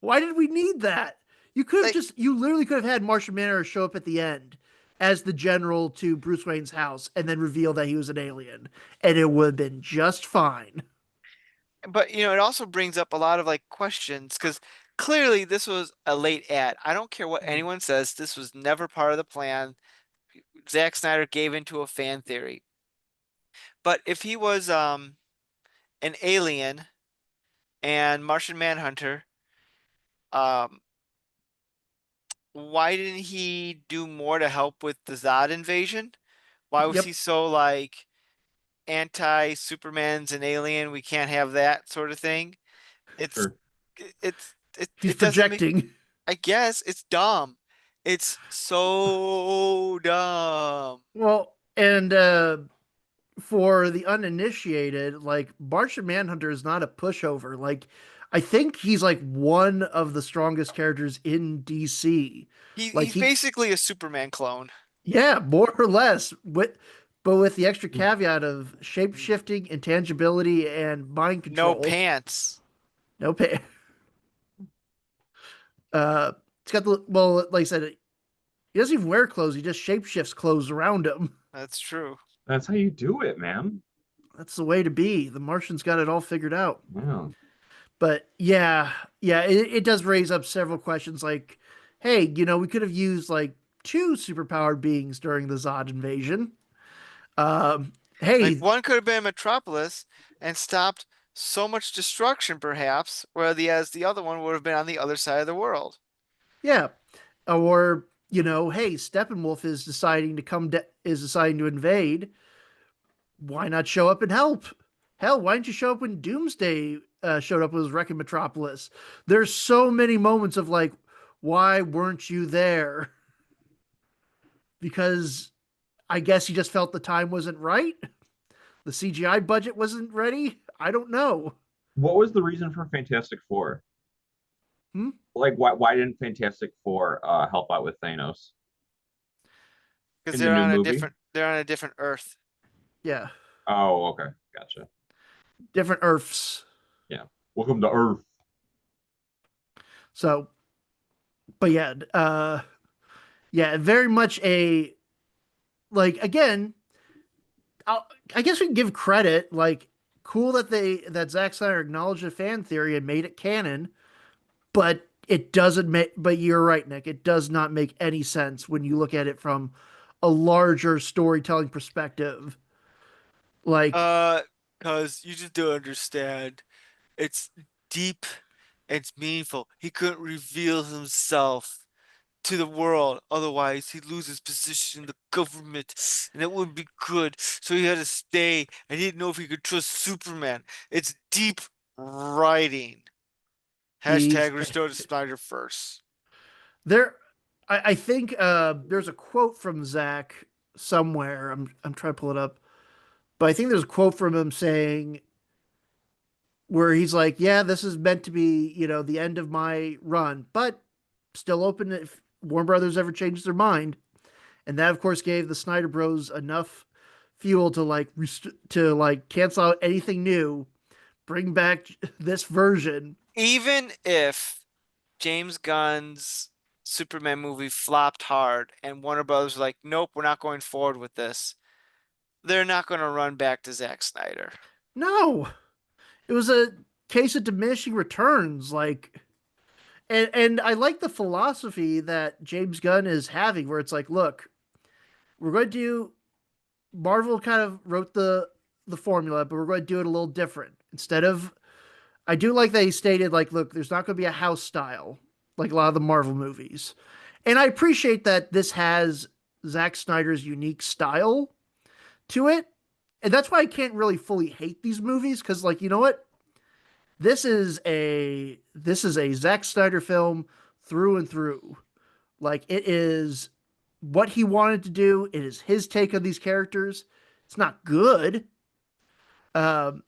Why did we need that? Like, You literally could have had Martian Manhunter show up at the end as the General to Bruce Wayne's house and then reveal that he was an alien. And it would have been just fine. but it also brings up a lot of like questions because clearly this was a late ad. I don't care what anyone says, this was never part of the plan. Zack Snyder gave into a fan theory. But if he was an alien and Martian Manhunter, um why didn't he do more to help with the Zod invasion? Why was he Yep. so like anti Superman's an alien, we can't have that sort of thing? It's Sure. He's it doesn't make, projecting. I guess it's dumb. It's so dumb. Well, and for the uninitiated, like Martian Manhunter is not a pushover. Like I think he's like one of the strongest characters in DC. Like He's he basically a Superman clone. yeah, more or less but with the extra caveat of shape shifting, intangibility, and mind No control. pants. No pay. Uh it's got the well, like I said, he doesn't even wear clothes, he just shapeshifts clothes around him. That's true. That's how you do it, man. That's the way to be. The Martian's got it all figured out. Yeah. But yeah, yeah, it does raise up several questions like, hey, we could have used like two superpowered beings during the Zod invasion. Um, Like hey, one could have been Metropolis and stopped so much destruction, perhaps, whereas the other one would have been on the other side of the world. yeah, or hey, Steppenwolf is deciding to invade. Why not show up and help? Hell, why didn't you show up when Doomsday showed up and was wrecking Metropolis? There's so many moments of like, why weren't you there? Because I guess he just felt the time wasn't right. The CGI budget wasn't ready. I don't know. What was the reason for Fantastic Four? Hmm? Like, why didn't Fantastic Four help out with Thanos Because in the new movie? they're on a different Earth. Yeah, Oh, okay, gotcha. different Earths. Yeah. Welcome to Earth. So, but yeah, very much a like again. I'll, I guess we can give credit. Like, cool that Zack Snyder acknowledged the fan theory and made it canon, but it doesn't make. But you're right, Nick. It does not make any sense when you look at it from a larger storytelling perspective. Like, Uh, because you just don't understand. It's deep and it's meaningful. He couldn't reveal himself to the world, otherwise he'd lose his position in the government, and that wouldn't be good. So he had to stay, and he didn't know if he could trust Superman. It's deep writing. he's Hashtag restore to Snyder first. there. I think there's a quote from Zach somewhere. I'm trying to pull it up, but I think there's a quote from him saying where he's like, yeah, this is meant to be, the end of my run, but still open if Warner Brothers ever changes their mind. And that, of course, gave the Snyder Bros enough fuel to cancel out anything new, bring back this version. Even if James Gunn's Superman movie flopped hard and Warner Brothers was like, nope, we're not going forward with this, they're not going to run back to Zack Snyder. No, it was a case of diminishing returns. And I like the philosophy that James Gunn is having, where it's like, look, we're going to do Marvel kind of wrote the formula, but we're going to do it a little different. Instead of, I do like that he stated, like, look, there's not going to be a house style like a lot of the Marvel movies, and I appreciate that this has Zack Snyder's unique style to it, and that's why I can't really fully hate these movies because, like, you know what, this is a Zack Snyder film through and through. Like it is what he wanted to do. It is his take on these characters. It's not good, um,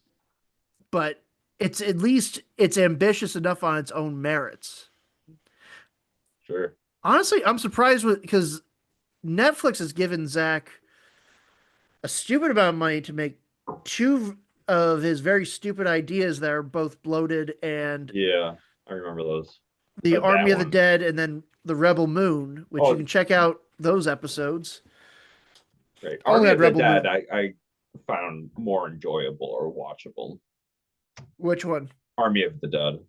but it's at least it's ambitious enough on its own merits. Sure. Honestly, I'm surprised with because Netflix has given Zach a stupid amount of money to make two of his very stupid ideas that are both bloated and Yeah, I remember those. the Or that Army of the one. Dead and then the Rebel Moon, which you Oh, can check out those episodes. right. Only Army on of the Rebel Dead, Moon. I found more enjoyable or watchable. Which one? Army of the Dead.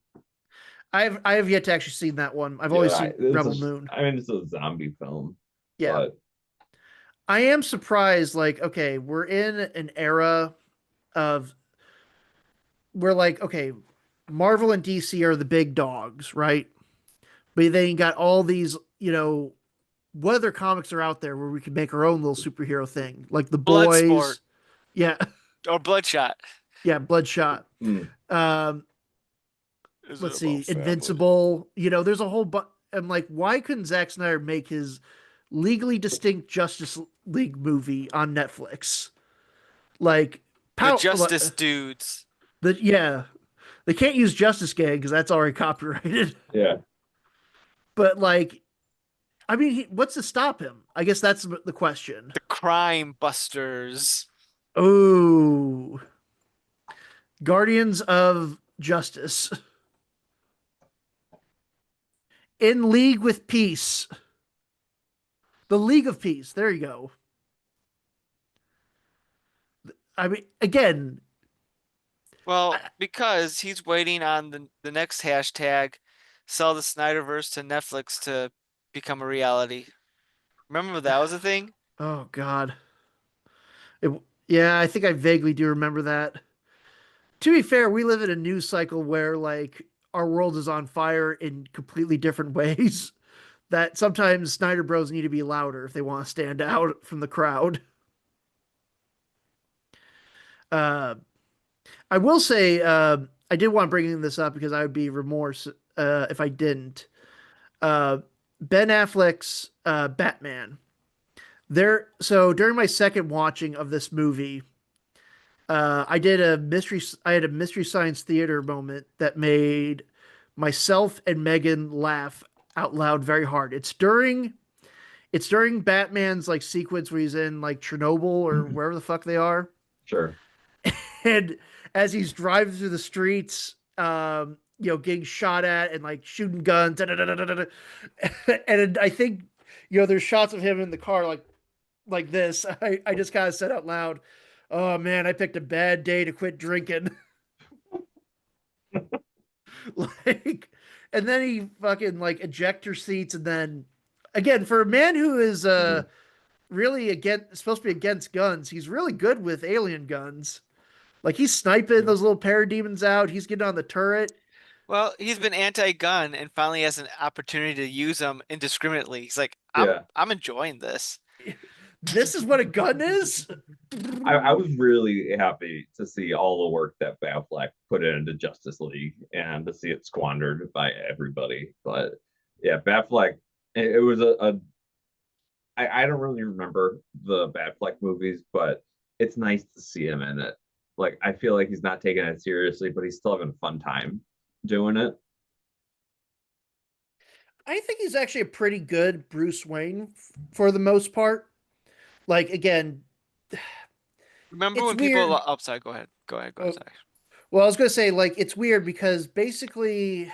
I have yet to actually seen that one. I've always Yeah, seen Rebel Moon. I mean, it's a zombie film, Yeah. but I am surprised, like, okay, we're in an era of we're like, okay, Marvel and DC are the big dogs, right? But then you got all these, what other comics are out there where we can make our own little superhero thing? Like the Bloodsport boys. Yeah, or Bloodshot. yeah, Bloodshot. mm, Um, Is it let's about see, family? Invincible. There's a whole I'm like, why couldn't Zack Snyder make his legally distinct Justice League movie on Netflix? Like, The pow, Justice Dudes. yeah, they can't use Justice Gang because that's already copyrighted. yeah, But like, I mean, what's to stop him? I guess that's the question. The Crime Busters. Oh, Guardians of Justice in league with peace. The League of Peace. There you go. I mean, again, Well, I, because he's waiting on the next hashtag, sell the Snyderverse to Netflix to become a reality. Remember that was a thing? oh God. It, yeah, I think I vaguely do remember that. To be fair, we live in a news cycle where like our world is on fire in completely different ways. That sometimes Snyder Bros need to be louder if they want to stand out from the crowd. Uh, I will say I did want to bring this up because I would be remorse if I didn't. Uh, Ben Affleck's Batman. So during my second watching of this movie, I had a mystery science theater moment that made myself and Megan laugh out loud very hard. It's during Batman's like sequence where he's in like Chernobyl or wherever the fuck they are, sure. and as he's driving through the streets, getting shot at and like shooting guns, and I think there's shots of him in the car like this. I just kind of said out loud, "Oh man, I picked a bad day to quit drinking." like, and then he fucking like ejector seats, and then again for a man who is Mhm. really against supposed to be against guns, he's really good with alien guns. Like he's sniping those little parademons out. He's getting on the turret. Well, he's been anti-gun and finally has an opportunity to use them indiscriminately. He's like, I'm Yeah. I'm enjoying this. This is what a gun is. I was really happy to see all the work that Batfleck put into Justice League and to see it squandered by everybody. But yeah, Batfleck, it was I don't really remember the Batfleck movies, but it's nice to see him in it. Like I feel like he's not taking it seriously, but he's still having a fun time doing it. I think he's actually a pretty good Bruce Wayne for the most part. Like again, Remember it's when people? weird. Oh, sorry. Go ahead. Go ahead. Go ahead. Well, Sorry. well, I was gonna say like it's weird because basically,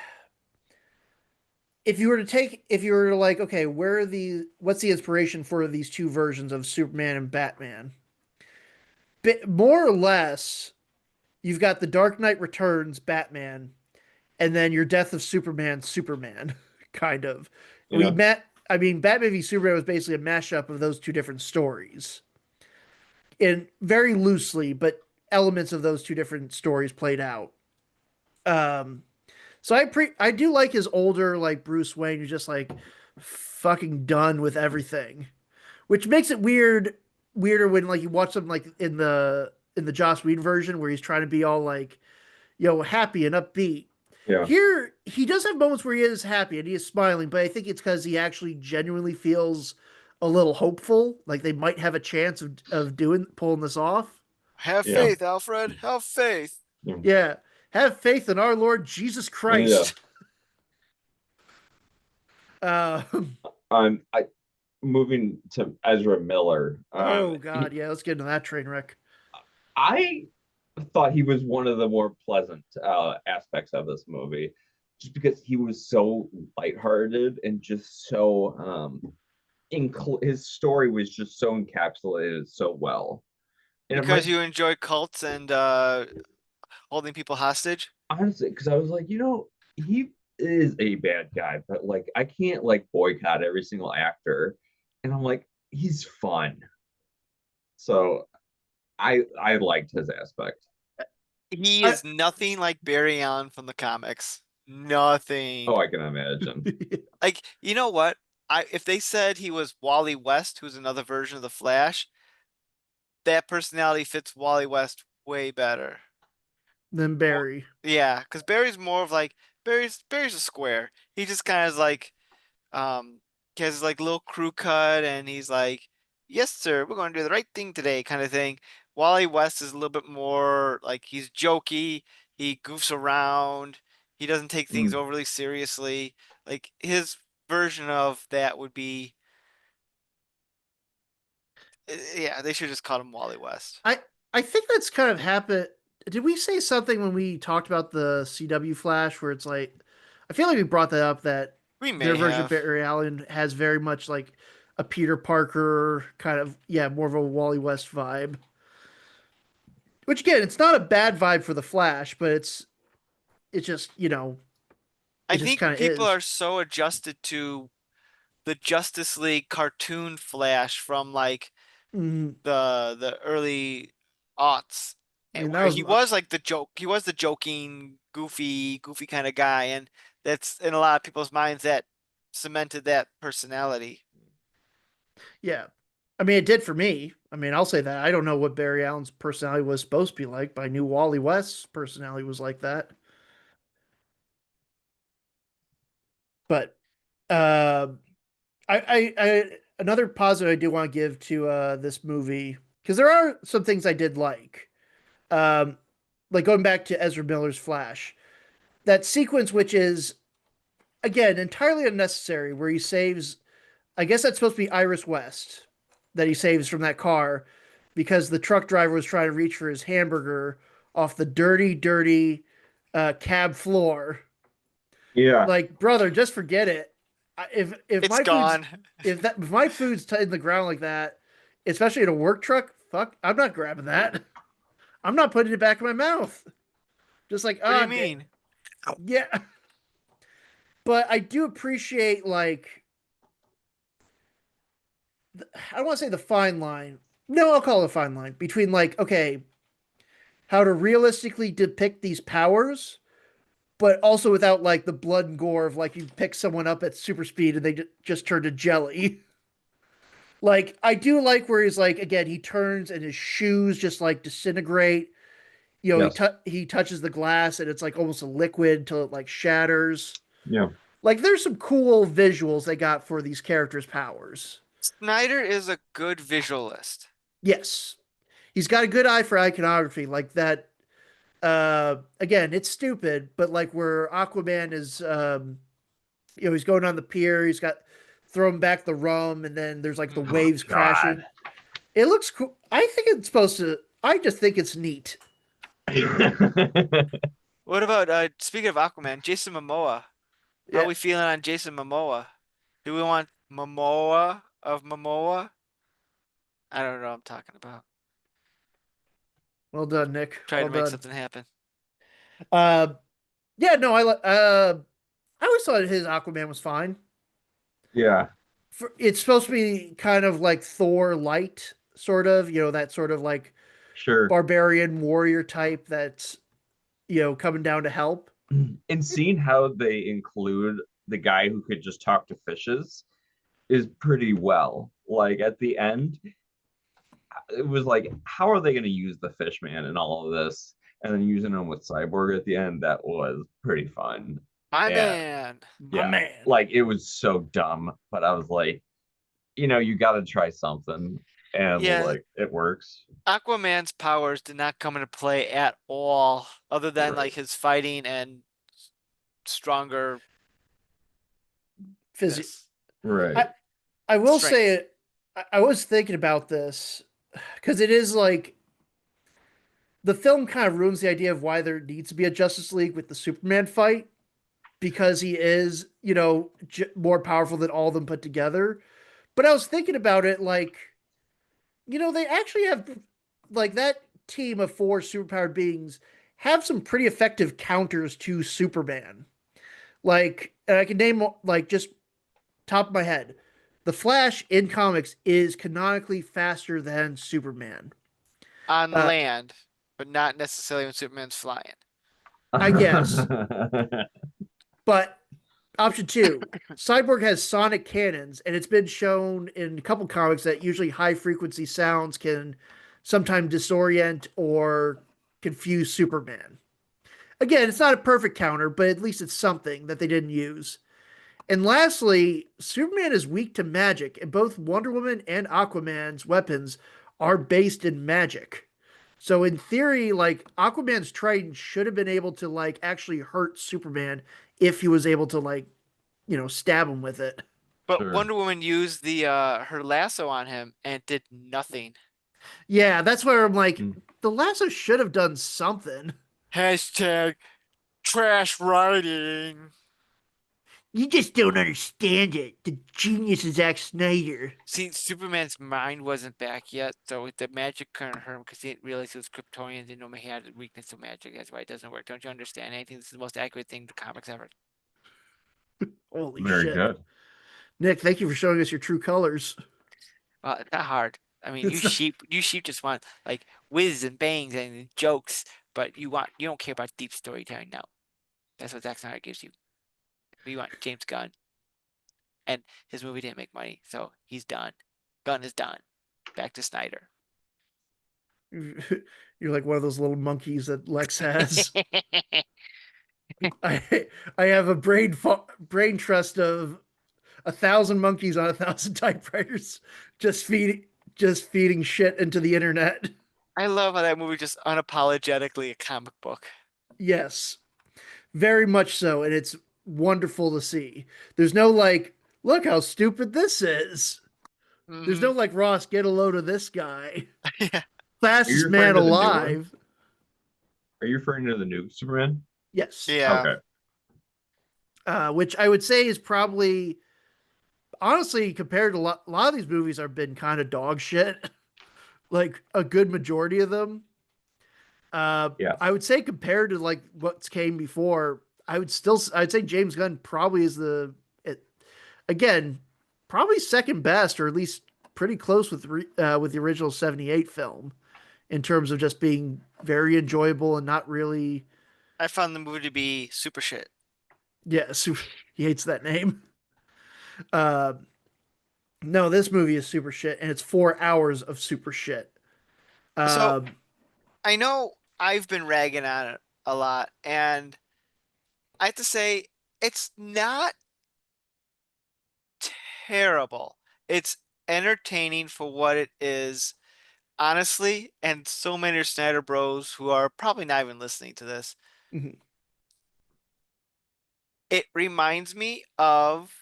if you were to like, okay, what's the inspiration for these two versions of Superman and Batman? More or less, you've got the Dark Knight Returns Batman, and then your Death of Superman Superman, kind of. We Yeah, met. I mean, Batman v Superman was basically a mashup of those two different stories, in very loosely, but elements of those two different stories played out. Um, so I do like his older like Bruce Wayne who's just like fucking done with everything, which makes it weirder when like you watch something like in the Joss Whedon version where he's trying to be all like happy and upbeat. yeah, Here he does have moments where he is happy and he is smiling, but I think it's because he actually genuinely feels a little hopeful, like they might have a chance of doing pulling this off. Have yeah, faith, Alfred. Have faith. yeah. Yeah, have faith in our Lord Jesus Yeah. Christ. Uh, I moving to Ezra Miller. oh God, yeah, let's get into that train wreck. I thought he was one of the more pleasant aspects of this movie, just because he was so lighthearted and just so his story was just so encapsulated so well. And it Because might you enjoy cults and holding people hostage. honestly, because I was like, he is a bad guy, but like I can't like boycott every single actor. And I'm like, he's fun. So I liked his aspect. He I, is nothing like Barry Allen from the comics. Nothing. Oh, I can imagine. Like, you know what? If they said he was Wally West, who's another version of the Flash, that personality fits Wally West way better. then More, Barry. yeah, because Barry's more of like Barry's a square. He just kind of like he has his like little crew cut, and he's like, "Yes, sir, we're going to do the right thing today," kind of thing. Wally West is a little bit more like he's jokey. He goofs around. He doesn't take things Mm. overly seriously. Like his version of that would be, yeah, they should just call him Wally West. I I think that's kind of happened. Did we say something when we talked about the CW Flash where it's like I feel like we brought that up that We their may version of have. Barry Allen has very much like a Peter Parker kind of more of a Wally West vibe. Which again, it's not a bad vibe for the Flash, but it's just, it I just think kind of people is. are so adjusted to the Justice League cartoon Flash from like Mm, the early aughts, I mean, that where was he was like the joke, he was the joking, goofy kind of guy, and that's in a lot of people's minds that cemented that personality. yeah. I mean, it did for me. I mean, I'll say that. I don't know what Barry Allen's personality was supposed to be like, but I knew Wally West's personality was like that. But uh, another positive I do want to give to this movie because there are some things I did um, like going back to Ezra Miller's Flash, that sequence which is again entirely unnecessary, where he saves. I guess that's supposed to be Iris West that he saves from that car because the truck driver was trying to reach for his hamburger off the dirty cab floor. Yeah, Like, brother, just forget it. If It's my food's gone. if my food's in the ground like that, especially in a work truck, fuck, I'm not grabbing that. I'm not putting it back in my mouth. Just like, What do you ah, mean? yeah. But I do appreciate like I don't want to say the fine line. No, I'll call it a fine line between like, okay, how to realistically depict these powers, but also without like the blood and gore of like you pick someone up at super speed and they just turn to jelly. Like I do like where he's like again he turns and his shoes just like disintegrate. yes, He touches the glass and it's like almost a liquid until it like shatters. yeah. Like there's some cool visuals they got for these characters' powers. Snyder is a good visualist. Yes, he's got a good eye for iconography, like that. Again, it's stupid, but like where Aquaman is, he's going on the pier, he's got throwing back the rum, and then there's like the Mhm. Oh waves God. crashing. It looks cool. I think it's supposed to. I just think it's neat. What about speaking of Aquaman, Jason Momoa? How are Yeah, we feeling on Jason Momoa? Do we want Momoa of Momoa? I don't know what I'm talking about. well done, Nick. Try Well to make done. something happen. Uh, yeah, no, I always thought his Aquaman was fine. Yeah, It's supposed to be kind of like Thor light, sort of, that sort of like sure. barbarian warrior type that's, coming down to help. And seeing how they include the guy who could just talk to fishes is pretty well. Like at the end, it was like, how are they going to use the fish man in all of this? And then using him with Cyborg at the end, that was pretty fun. My And man. My yeah, man. like it was so dumb, but I was like, you got to try something. And Yeah, like it works. Aquaman's powers did not come into play at all, other than like Right. his fighting and strongerness. Physi- I Right. I will say Strength. it. I was thinking about this because it is like the film kind of ruins the idea of why there needs to be a Justice League with the Superman fight because he is, more powerful than all of them put together. But I was thinking about it like, they actually have like that team of four superpowered beings have some pretty effective counters to Superman. Like, and I can name like just top of my head. The Flash in comics is canonically faster than Superman. On Uh, land, but not necessarily when Superman's flying. I guess. But option two, Cyborg has sonic cannons, and it's been shown in a couple comics that usually high frequency sounds can sometimes disorient or confuse Superman. Again, it's not a perfect counter, but at least it's something that they didn't use. And lastly, Superman is weak to magic, and both Wonder Woman and Aquaman's weapons are based in magic. So in theory, like Aquaman's trident should have been able to like actually hurt Superman if he was able to like, stab him with it. But Sure. Wonder Woman used the her lasso on him and did nothing. Yeah, that's where I'm like, Mm. the lasso should have done something. Hashtag trash writing. You just don't understand it. The genius is Zack Snyder. See, Superman's mind wasn't back yet, so the magic couldn't hurt him because he didn't realize he was Kryptonian, didn't know he had a weakness to magic. That's why it doesn't work. Don't you understand? I think this is the most accurate thing the comics ever. Holy Very shit. good. Nick, thank you for showing us your true colors. Well, it's not hard. I mean, It's not, you sheep just want like whiz and bangs and jokes, but you don't care about deep storytelling now. That's what Zack Snyder gives you. But you want James Gunn, and his movie didn't make money, so he's done. Gunn is done. Back to Snyder. you're like one of those little monkeys that Lex has. I I have a brain trust of 1,000 monkeys on 1,000 typewriters, just feeding shit into the internet. I love how that movie just unapologetically a comic book. Yes, very much so, and it's wonderful to see. There's no like, look how stupid this is. There's Hmm. no like Ross, get a load of this guy, Yeah. Are you fastest referring man to the new one? alive. Are you referring to the new Superman? Yes, Yeah. Okay. which I would say is probably honestly compared to a lot of these movies have been kind of dog shit. Like a good majority of them. Uh, Yeah. I would say compared to like what's came before, I'd say James Gunn probably is again probably second best or at least pretty close with the original 78 film in terms of just being very enjoyable and not really. I found the movie to be super shit. Yeah, super, he hates that name. Uh, no, this movie is super shit, and it's 4 hours of super shit. So Um, I know I've been ragging on it a lot, and I have to say it's not terrible. It's entertaining for what it is, honestly, and so many Snyder Bros who are probably not even listening to this, Mhm. it reminds me of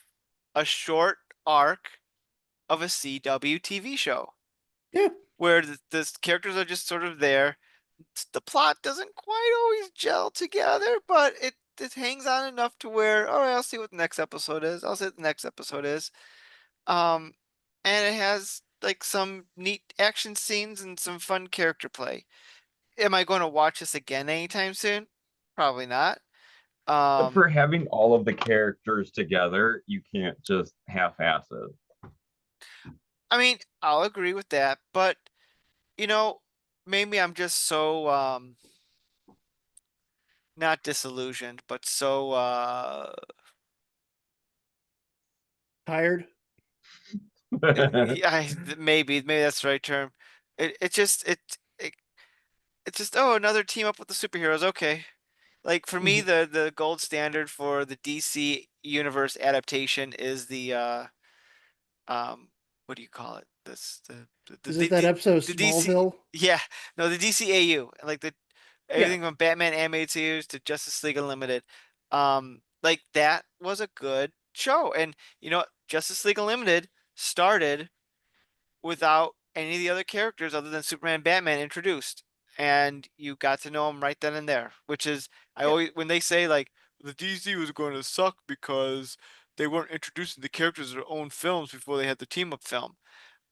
a short arc of a CW TV show Yeah, where the characters are just sort of there. The plot doesn't quite always gel together, but it hangs on enough to where, all right, I'll see what the next episode is. I'll see what the next episode is. Um, and it has like some neat action scenes and some fun character play. Am I going to watch this again anytime soon? Probably not. But Um, for having all of the characters together, you can't just half-ass it. I mean, I'll agree with that, but you know, maybe I'm just so not disillusioned, but so tired. yeah, maybe that's the right term. It just it it's just, oh, another team up with the superheroes. Okay. Like for me, Mhm. the gold standard for the DC universe adaptation is the um what do you call it? This Is this that episode of the DC, Smallville? yeah, no, the DCAU, like the Yeah, everything from Batman animated series to Justice League Unlimited. Like that was a good show. And you know, Justice League Unlimited started without any of the other characters other than Superman and Batman introduced. And you got to know them right then and there, which is, I yeah, always, when they say like the DC was going to suck because they weren't introducing the characters of their own films before they had the team up film.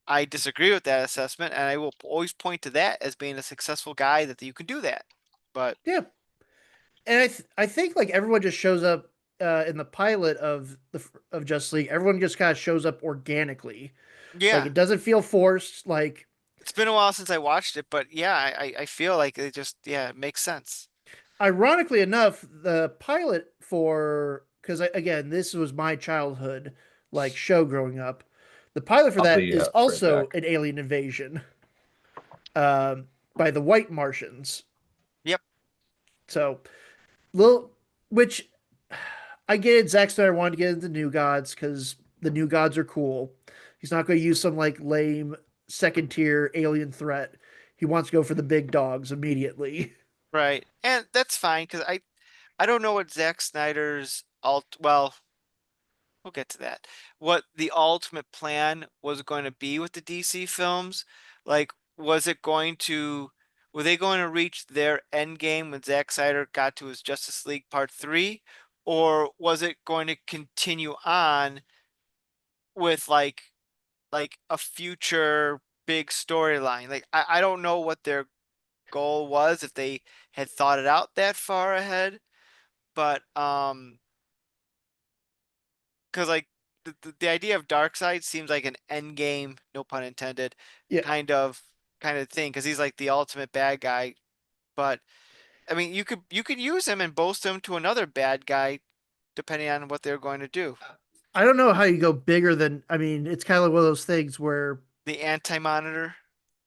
I disagree with that assessment, and I will always point to that as being a successful guy that you can do that. But yeah. And I think like everyone just shows up in the pilot of Justice League. Everyone just kind of shows up organically. Like yeah, it doesn't feel forced. Like it's been a while since I watched it, but yeah, I feel like it just, yeah, it makes sense. ironically enough, the pilot for because again, this was my childhood like show growing up. The pilot for I'll that be is right also back. an alien invasion um, by the White Martians. Yep. So little, which I get it. Zack Snyder wanted to get into New Gods because the New Gods are cool. He's not going to use some like lame second tier alien threat. He wants to go for the big dogs immediately. Right. And that's fine because I don't know what Zack Snyder's well, we'll get to that. What the ultimate plan was going to be with the DC films. Like, was it going to, were they going to reach their end game when Zack Snyder got to his Justice League Part 3? Or was it going to continue on with like a future big storyline? Like I don't know what their goal was, if they had thought it out that far ahead, but because like the idea of Darkseid seems like an end game, no pun intended, Yeah, kind of kind of thing, because he's like the ultimate bad guy. But I mean, you could use him and boast him to another bad guy, depending on what they're going to do. I don't know how you go bigger than. I mean, it's kind of like one of those things where The Anti-Monitor,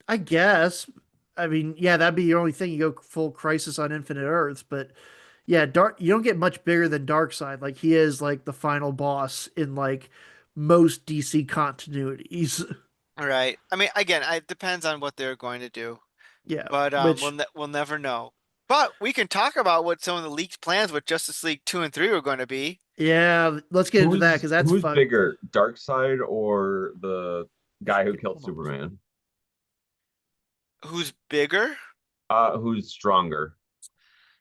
I guess. I mean, yeah, that'd be your only thing. You go full Crisis on Infinite Earths, but yeah, Dark. You don't get much bigger than Darkseid. Like he is like the final boss in like most DC continuities. right? I mean, again, it depends on what they're going to do, Yeah, but which we'll never know. But we can talk about what some of the leaked plans with Justice League 2 and 3 were going to be. yeah, let's get into that Who's because that's who's fun. bigger, Darkseid or the guy who killed Hold on. Superman? Who's bigger? Who's stronger?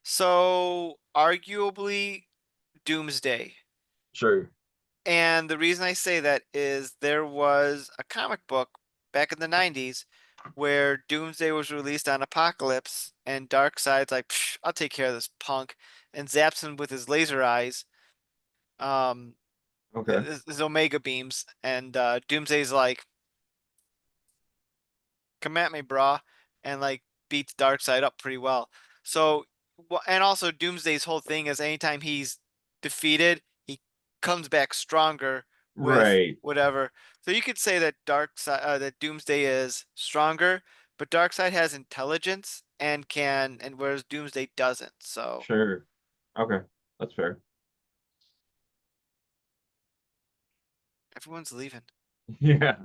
So, arguably Doomsday. Sure. And the reason I say that is there was a comic book back in the 90s where Doomsday was released on Apocalypse, and Darkseid's like, "Psh, I'll take care of this punk," and zaps him with his laser eyes, um, Okay. his Omega beams, and Doomsday's like, "Come at me, brah," and like beats Darkseid up pretty well. So, and also Doomsday's whole thing is anytime he's defeated, he comes back stronger with Right. whatever. So you could say that that Doomsday is stronger, but Darkseid has intelligence and can, and whereas Doomsday doesn't. So Sure. Okay. That's fair. everyone's leaving. Yeah.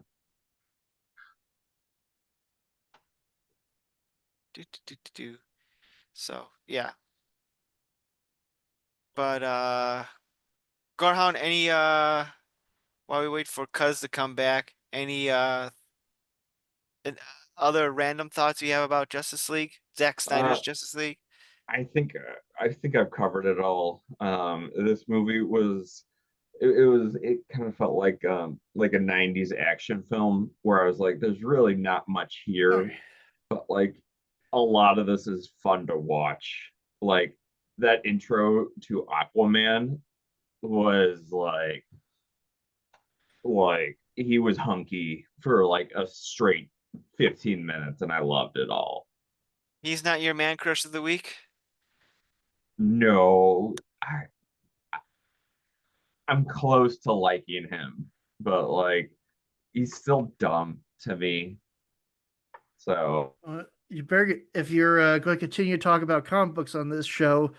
So yeah, but Gorehound, any while we wait for Cuz to come back, any and other random thoughts you have about Justice League? Zack Uh, Snyder's Justice League? I think I've covered it all. This movie was it kind of felt like a 90s action film where I was like, there's really not much All here, right. but like a lot of this is fun to watch. Like that intro to Aquaman was like he was hunky for like a straight 15 minutes and I loved it all. He's not your man crush of the week? No, I'm close to liking him, but like he's still dumb to me. So, You better get, if you're going to continue to talk about comic books on this show,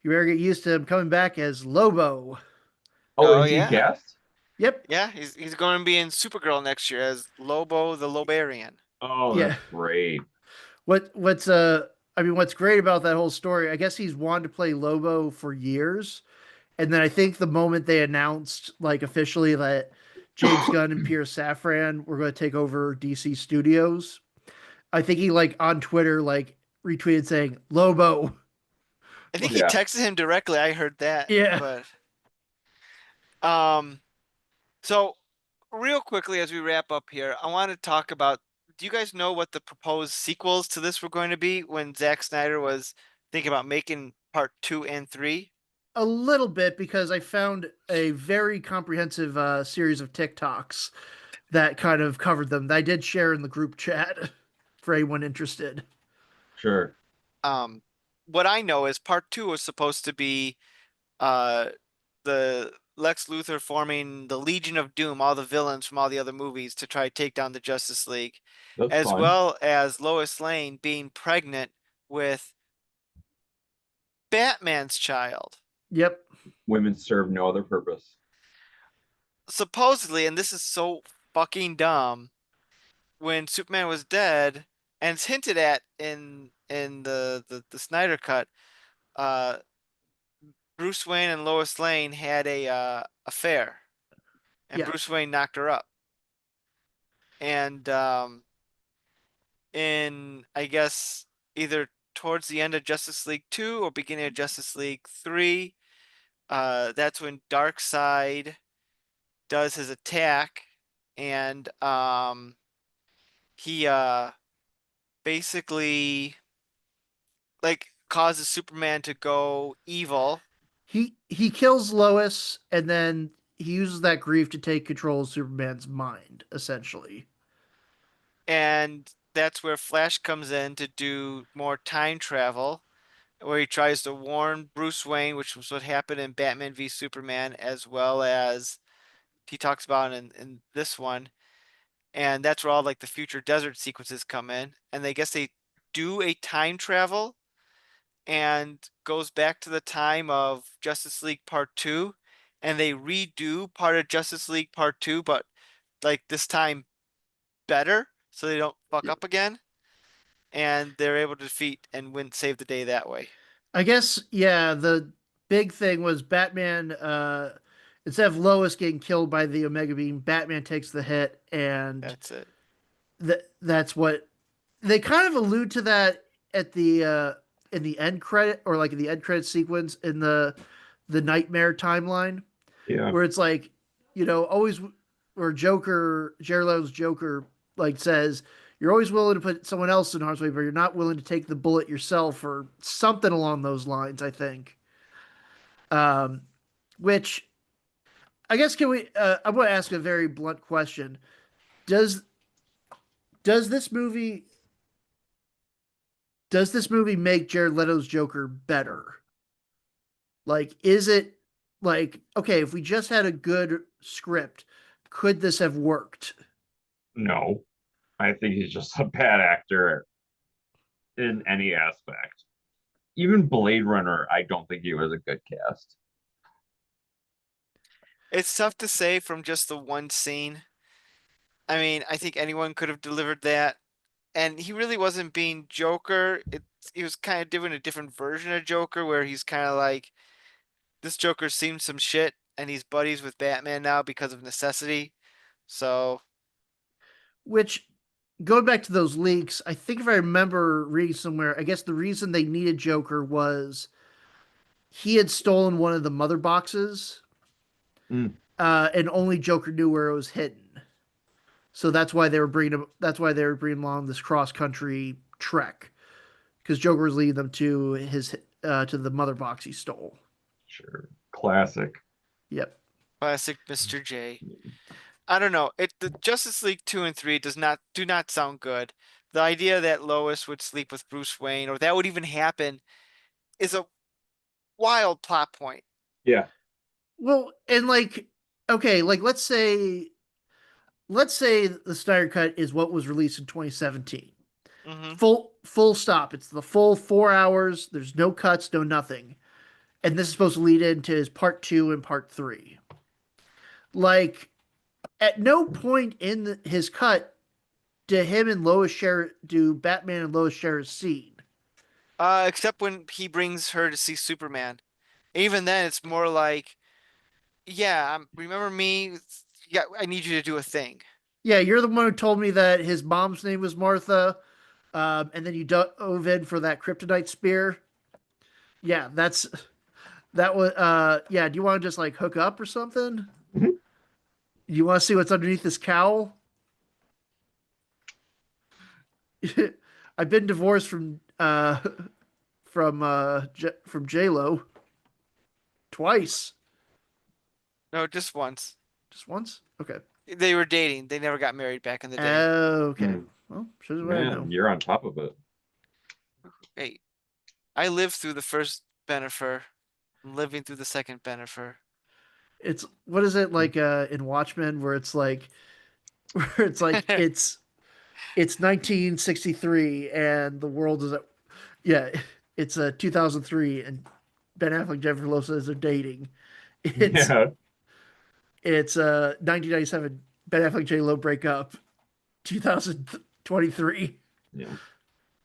you better get used to him coming back as Lobo. oh, Oh is he yeah. cast? Yep. Yeah, he's going to be in Supergirl next year as Lobo the Lobarian. Oh, Yeah. that's great. What's I mean, what's great about that whole story? I guess he's wanted to play Lobo for years, and then I think the moment they announced like officially that James Gunn and Pierce Safran were going to take over DC Studios, I think he like on Twitter like retweeted saying Lobo. I think he Yeah, texted him directly. I heard that, Yeah, but um, so real quickly as we wrap up here, I want to talk about. Do you guys know what the proposed sequels to this were going to be when Zack Snyder was thinking about making part 2 and 3? a little bit because I found a very comprehensive series of TikToks that kind of covered them. That I did share in the group chat for anyone interested. sure. Um, what I know is part 2 was supposed to be uh the Lex Luthor forming the Legion of Doom, all the villains from all the other movies to try to take down the Justice League, That's as fun. well as Lois Lane being pregnant with Batman's child. Yep. Women serve no other purpose. Supposedly, and this is so fucking dumb, when Superman was dead, and it's hinted at in the Snyder cut, uh Bruce Wayne and Lois Lane had a affair, and Yeah. Bruce Wayne knocked her up. And in I guess either towards the end of Justice League 2 or beginning of Justice League 3, that's when Darkseid does his attack, and he basically like causes Superman to go evil, He kills Lois and then he uses that grief to take control of Superman's mind, essentially. and that's where Flash comes in to do more time travel, where he tries to warn Bruce Wayne, which was what happened in Batman v Superman, as well as he talks about in this one. And that's where all like the future desert sequences come in. And they guess they do a time travel and goes back to the time of Justice League Part 2. And they redo part of Justice League Part 2, but like this time better, so they don't fuck up again. And they're able to defeat and win, save the day that way. I guess, yeah, the big thing was Batman, instead of Lois getting killed by the Omega Beam, Batman takes the hit, and That's it. that's what they kind of allude to that at the in the end credit or like in the end credit sequence in the Nightmare timeline Yeah. where it's like, always where Jared Leto's Joker like says you're always willing to put someone else in harm's way, but you're not willing to take the bullet yourself or something along those lines, I think. Um, which I guess can we I'm going to ask a very blunt question. Does does this movie does this movie make Jared Leto's Joker better? Like, is it like, okay, if we just had a good script, could this have worked? No, I think he's just a bad actor in any aspect. Even Blade Runner, I don't think he was a good cast. It's tough to say from just the one scene. I mean, I think anyone could have delivered that. and he really wasn't being Joker. He was kind of doing a different version of Joker where he's kind of like this Joker's seen some shit and he's buddies with Batman now because of necessity. So, Which, going back to those leaks, I think if I remember reading somewhere, I guess the reason they needed Joker was he had stolen one of the mother boxes, Mm, and only Joker knew where it was hidden. So that's why they were bringing him. That's why they were bringing along this cross country trek because Joker was leading them to his to the mother box he stole. sure. Classic. Yep. classic Mr. J. I don't know. The Justice League 2 and 3 do not sound good. The idea that Lois would sleep with Bruce Wayne or that would even happen is a wild plot point. Yeah. Well, and like, okay, like let's say the Snyder Cut is what was released in 2017. Hmm. Full stop. It's the full 4 hours. There's no cuts, no nothing. And this is supposed to lead into his part two and part three. Like, at no point in his cut do Batman and Lois share a scene. Except when he brings her to see Superman. Even then, it's more like, yeah, remember me? Yeah, I need you to do a thing. Yeah, you're the one who told me that his mom's name was Martha, and then you dove in for that kryptonite spear. Yeah, that was. Yeah, do you want to just like hook up or something? Mhm. You want to see what's underneath this cowl? I've been divorced from J Lo twice, No, just once. just once. Okay. They were dating. They never got married back in the day. Okay. Mm, Well, shows you what I man, know. you're on top of it. Hey, I lived through the first Benifer. I'm living through the second Benifer. It's what is it like in Watchmen where it's like where it's like it's 1963 and the world is yeah, it's 2003 and Ben Affleck and Jennifer Lopez are dating. It's Yeah. it's 1997 Ben Affleck and J Lo break up 2023. Yeah.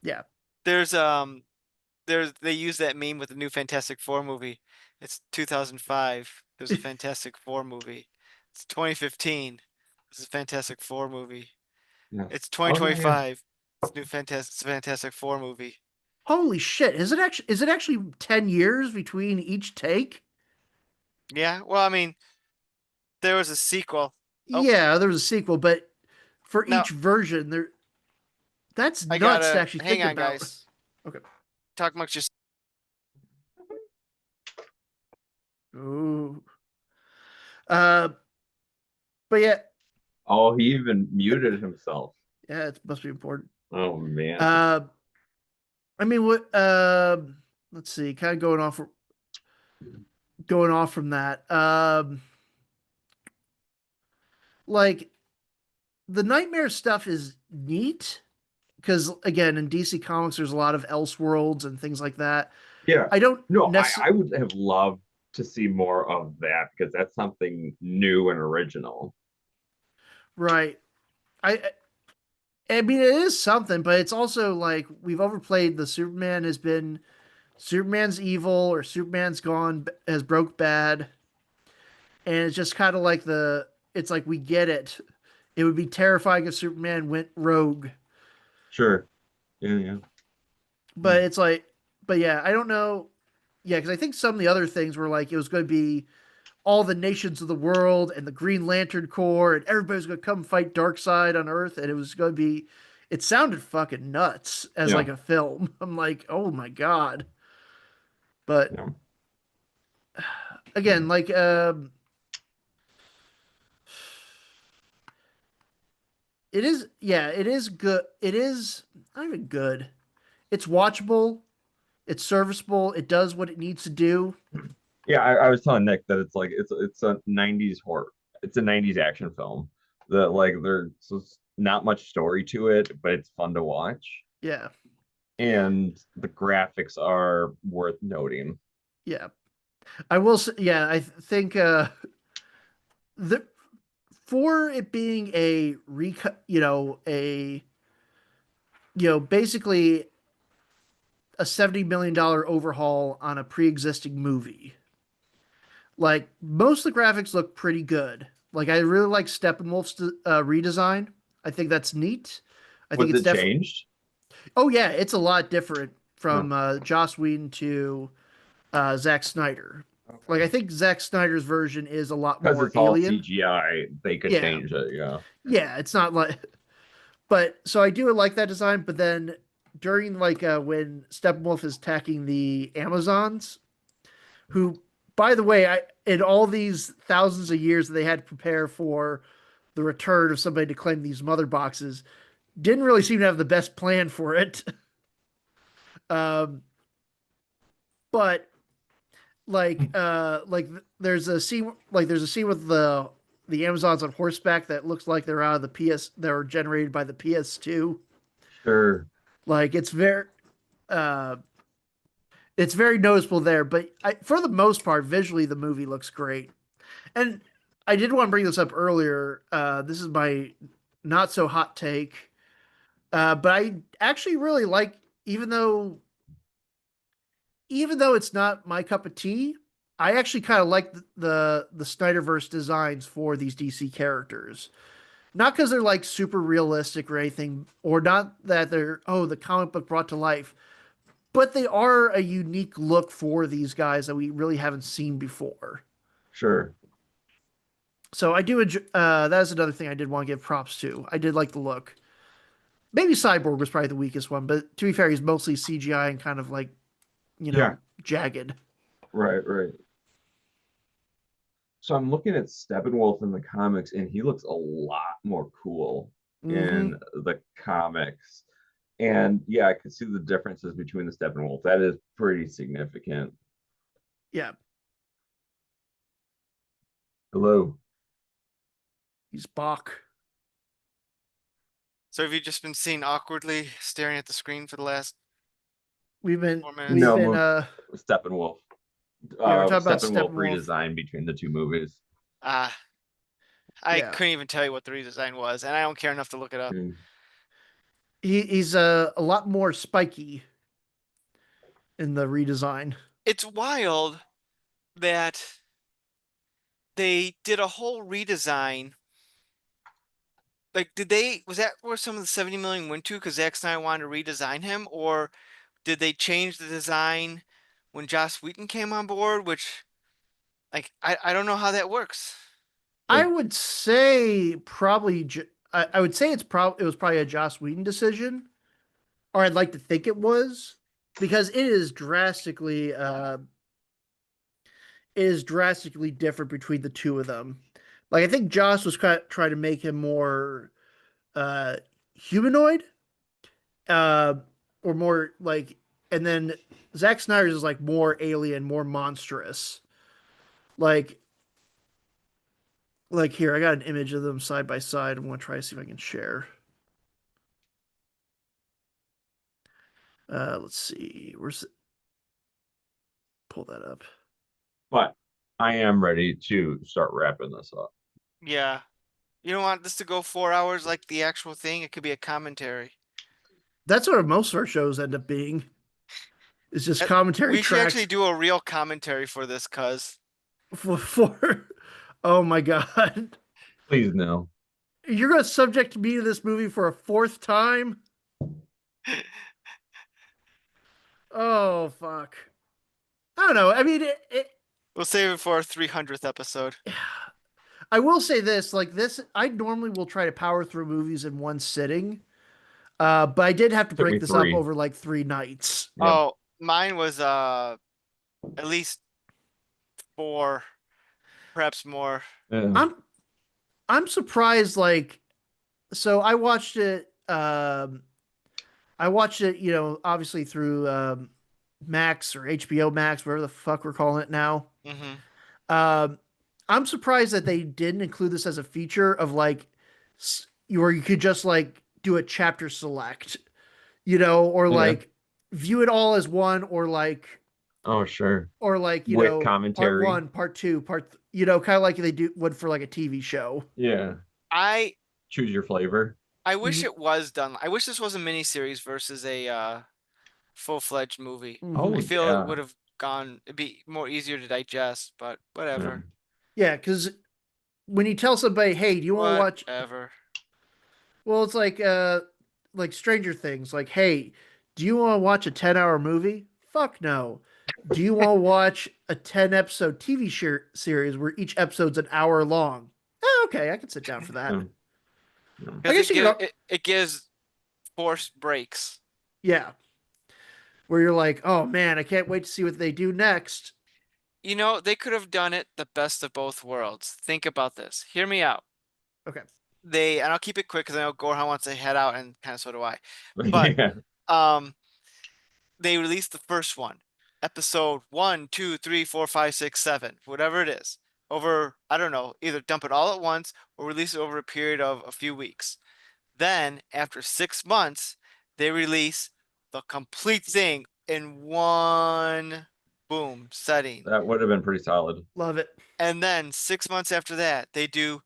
Yeah. There's they use that meme with the new Fantastic Four movie. It's 2005. There's a Fantastic Four movie. It's 2015. This is a Fantastic Four movie. Yeah. It's Oh yeah, yeah. 2025. It's a Fantastic Four movie. Holy shit. Is it actually 10 years between each take? Yeah, well, I mean, there was a sequel. Oh, Yeah, there was a sequel, but for now each version there that's I nuts to gotta actually hang think on, about. guys. Okay. Talk amongst just Ooh. Uh but yeah, Oh, he even muted himself. yeah, it must be important. Oh man. Uh I mean what let's see, kind of going off from that. Like the nightmare stuff is neat because again in DC Comics there's a lot of Elseworlds and things like that. Yeah. I don't No, necessarily I would have loved to see more of that because that's something new and original. right. I mean it is something, but it's also like we've overplayed the Superman's evil or Superman's gone has broke bad, and it's just kind of like it's like we get it. It would be terrifying if Superman went rogue, Sure. Yeah, yeah. but it's like, but yeah, I don't know. Yeah, because I think some of the other things were like it was going to be all the nations of the world and the Green Lantern Corps, and everybody's going to come fight Darkseid on Earth, and it was going to be. It sounded fucking nuts as Yeah. like a film. I'm like, oh my god. But Yeah. again, like it is yeah, it is good. It is not even good. It's watchable, it's serviceable, it does what it needs to do. Yeah, I was telling Nick that it's like it's a 90s horror. It's a 90s action film that like there's just not much story to it, but it's fun to watch. Yeah. And the graphics are worth noting. Yeah. I will say yeah, I think the for it being a recut, a basically a $70 million overhaul on a pre-existing movie. Like most of the graphics look pretty good. Like I really like Steppenwolf's redesign. I think that's neat. I think Was it's it definitely. changed? Oh yeah, it's a lot different Oh, from Joss Whedon to Zack Snyder. Like okay. I think Zack Snyder's version is a lot Because more it's all alien. CGI, they could Yeah, change it. Yeah. yeah, it's not like. But so I do like that design. But then during like when Steppenwolf is attacking the Amazons, who, by the way, in all these thousands of years that they had to prepare for the return of somebody to claim these mother boxes, didn't really seem to have the best plan for it. Um, but there's a scene with the Amazons on horseback that looks like they're out of the PS that were generated by the PS2. Sure. Like uh it's very noticeable there, but for the most part, visually the movie looks great. And I did want to bring this up earlier. This is my not so hot take, but I actually really like, even though even though it's not my cup of tea, I actually kind of like the Snyderverse designs for these DC characters. Not because they're like super realistic or anything, or not that they're the comic book brought to life, but they are a unique look for these guys that we really haven't seen before. Sure. So I do enjoy. That is another thing I did want to give props to. I did like the look. Maybe Cyborg was probably the weakest one, but to be fair, he's mostly CGI and kind of like Yeah. jagged. Right, right. So I'm looking at Steppenwolf in the comics, and he looks a lot more cool Mm-hmm. in the comics. And yeah, I can see the differences between the Steppenwolf. That is pretty significant. Yeah, Hello. he's Bach. So have you just been seen awkwardly staring at the screen for the last We've been 4 minutes? we've No, been Steppenwolf. yeah, we're talking about Steppenwolf Steppenwolf. redesign between the two movies. Ah, I Yeah, couldn't even tell you what the redesign was, and I don't care enough to look it up. Hmm. he's a lot more spiky in the redesign. It's wild that they did a whole redesign. Like, was that where some of the 70 million went to? Because Zack Snyder wanted to redesign him, or did they change the design when Joss Whedon came on board? Which, like, I don't know how that works. I Like, would say probably. I would say it was probably a Joss Whedon decision, or I'd like to think it was, because it is drastically different between the two of them. Like I think Joss was trying to make him more uh, humanoid, uh, or more like, and then Zack Snyder's is like more alien, more monstrous. Like here, I got an image of them side by side. I'm gonna try to see if I can share. Let's see. Pull that up. but I am ready to start wrapping this up. Yeah. You don't want this to go 4 hours like the actual thing. It could be a commentary. That's what most of our shows end up being. It's just Uh, commentary We should actually tracks do a real commentary for this, cuz. for oh my god. Please no. You're gonna subject me to this movie for a fourth time? Oh fuck. I don't know. I mean, We'll save it for our 300th episode. I will say this: like this, I normally will try to power through movies in one sitting, but I did have to Took break me this up three. over like 3 nights. Yeah. Oh, mine was at least 4, perhaps more. Yeah. I'm I'm surprised. Like, so I watched it. I watched it, obviously through Max or HBO Max, whatever the fuck we're calling it now. Hmm. Um, I'm surprised that they didn't include this as a feature of like where you could just like do a chapter select, or Yeah. like view it all as one, Oh, sure. or like With part commentary. one, part two, kind of like they do would for like a TV show. Yeah. I Choose your flavor. I wish Mhm. it was done. I wish this was a miniseries versus a full-fledged movie. I Oh Mhm. feel it yeah. would have gone, it'd be more easier to digest, but Yeah. whatever. Yeah, because when you tell somebody, "Hey, do you want to watch?" Whatever. Well, it's like Stranger Things. Like, hey, do you want to watch a 10-hour movie? Fuck no. Do you want to watch a 10-episode TV series where each episode's an hour long? Okay, I can sit down for that. Yeah. Yeah. I Because guess you could, it gives forced breaks. yeah, where you're like, oh man, I can't wait to see what they do next. You know, they could have done it the best of both worlds. Think about this. Hear me out. Okay. And I'll keep it quick because I know Gorehound wants to head out, and kind of so do I. But Yeah. um, they released the first one, episode 1, 2, 3, 4, 5, 6, 7, whatever it is, over, I don't know, either dump it all at once or release it over a period of a few weeks. Then, after 6 months, they release the complete thing in one boom setting. That would have been pretty solid. Love it. And then 6 months after that, they do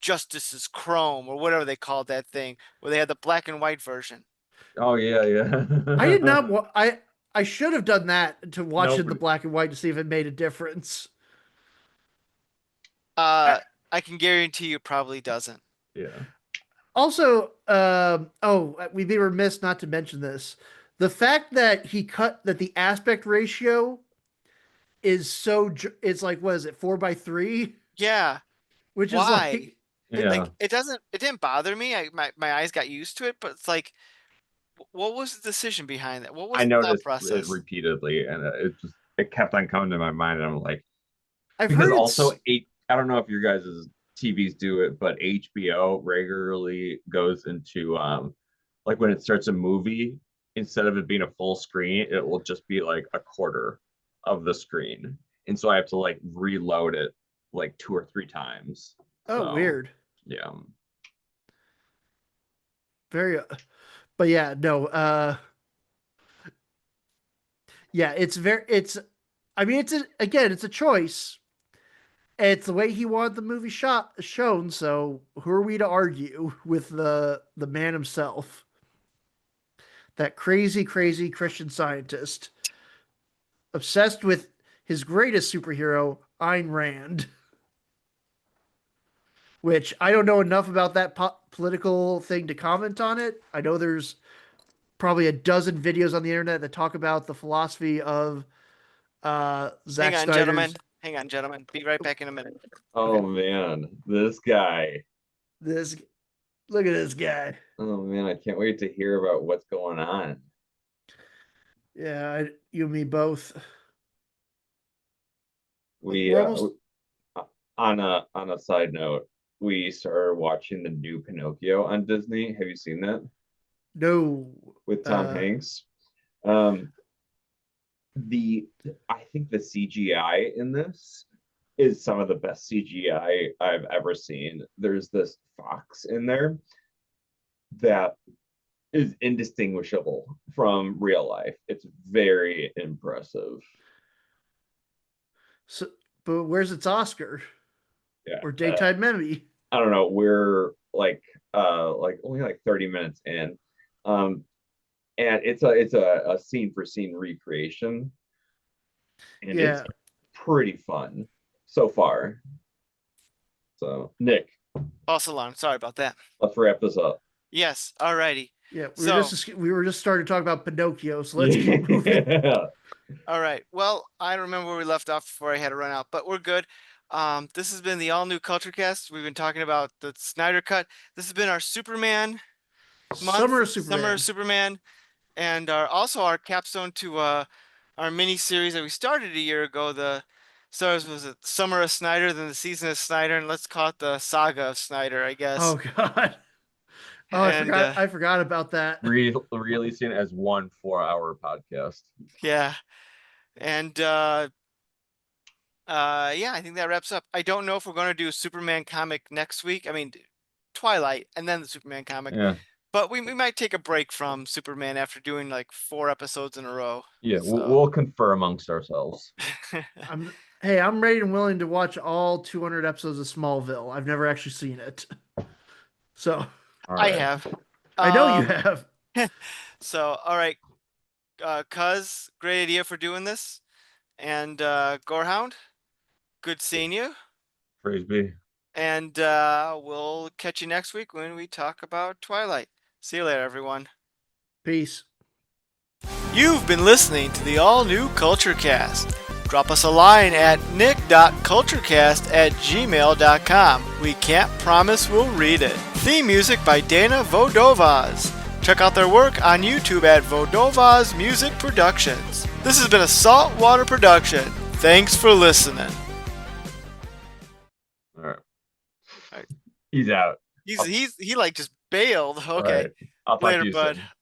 Justice's Chrome or whatever they called that thing, where they had the black and white version. Oh yeah, I did yeah. not. I should have done that to watch it Nope. in the black and white to see if it made a difference. I, Uh, I can guarantee you probably doesn't. Yeah. Also, we'd be remiss not to mention this. The fact that he cut that the aspect ratio is it's like, what is it, 4:3, Yeah, which is why? like, Yeah. It didn't bother me. My eyes got used to it, but it's like, what was the decision behind that? What was I the thought noticed it process? repeatedly, and it kept on coming to my mind, and I'm like, I've because heard also it's I don't know if your guys' TVs do it, but HBO regularly goes into like when it starts a movie, instead of it being a full screen, it will just be like a quarter of the screen. And so I have to like reload it like 2 or 3 times. oh So weird, yeah. very, but yeah, no, yeah, it's. I mean, it's a choice. It's the way he wanted the movie shot shown. So who are we to argue with the man himself, that crazy, crazy Christian Scientist, obsessed with his greatest superhero, Ayn Rand, which I don't know enough about that political thing to comment on it. I know there's probably a dozen videos on the internet that talk about the philosophy of Hang Zack on, gentlemen. Snyder's Hang on, gentlemen. Be right back in a minute. Oh okay, man, this guy. this look at this guy. Oh man, I can't wait to hear about what's going on. Yeah, you and me both. We We're almost on a side note, we started watching the new Pinocchio on Disney. Have you seen that no. with Tom Uh, Hanks? Um, the I think the CGI in this is some of the best CGI I've ever seen. There's this fox in there that is indistinguishable from real life. It's very impressive. so, but where's its Oscar Yeah. or daytime Emmy? I don't know. We're like only like 30 minutes in. Um, and it's a scene for scene recreation, and it's Yeah, pretty fun so far. So Nick, False alarm. Sorry about that. let's wrap this up. Yes. Alrighty. yeah. So, We were just starting to talk about Pinocchio, so let's keep moving. Yeah. all right. Well, I don't remember where we left off before I had to run out, but we're good. This has been the all new Culture Cast. We've been talking about the Snyder Cut. This has been our Superman month, Summer of Summer of Superman. Superman, and also our capstone to our mini series that we started a year ago. The stars was it Summer of Snyder, then the Season of Snyder, and let's call it the Saga of Snyder, I guess. Oh God. Oh, I And forgot. I forgot about that. Releasing as one 4 hour podcast. yeah, and yeah, I think that wraps up. I don't know if we're going to do a Superman comic next week. I mean, Twilight and then the Superman comic. Yeah. But we might take a break from Superman after doing like 4 episodes in a row. Yeah. So We'll confer amongst ourselves. I'm ready and willing to watch all 200 episodes of Smallville. I've never actually seen it. So, All I right. have. I know you Um, have. so all right, Cuz, great idea for doing this. And Gorehound, good seeing you. Frisbee. And we'll catch you next week when we talk about Twilight. See you later, everyone. Peace. You've been listening to the all-new Culture Cast. Drop us a line at nick.culturecast@gmail.com. We can't promise we'll read it. Theme music by Dana Vodovaz. Check out their work on YouTube at Vodovaz Music Productions. This has been a Saltwater production. Thanks for listening. All right. All right. He's out. He like just bailed. All Okay. right. I'll talk Later, to you bud. soon.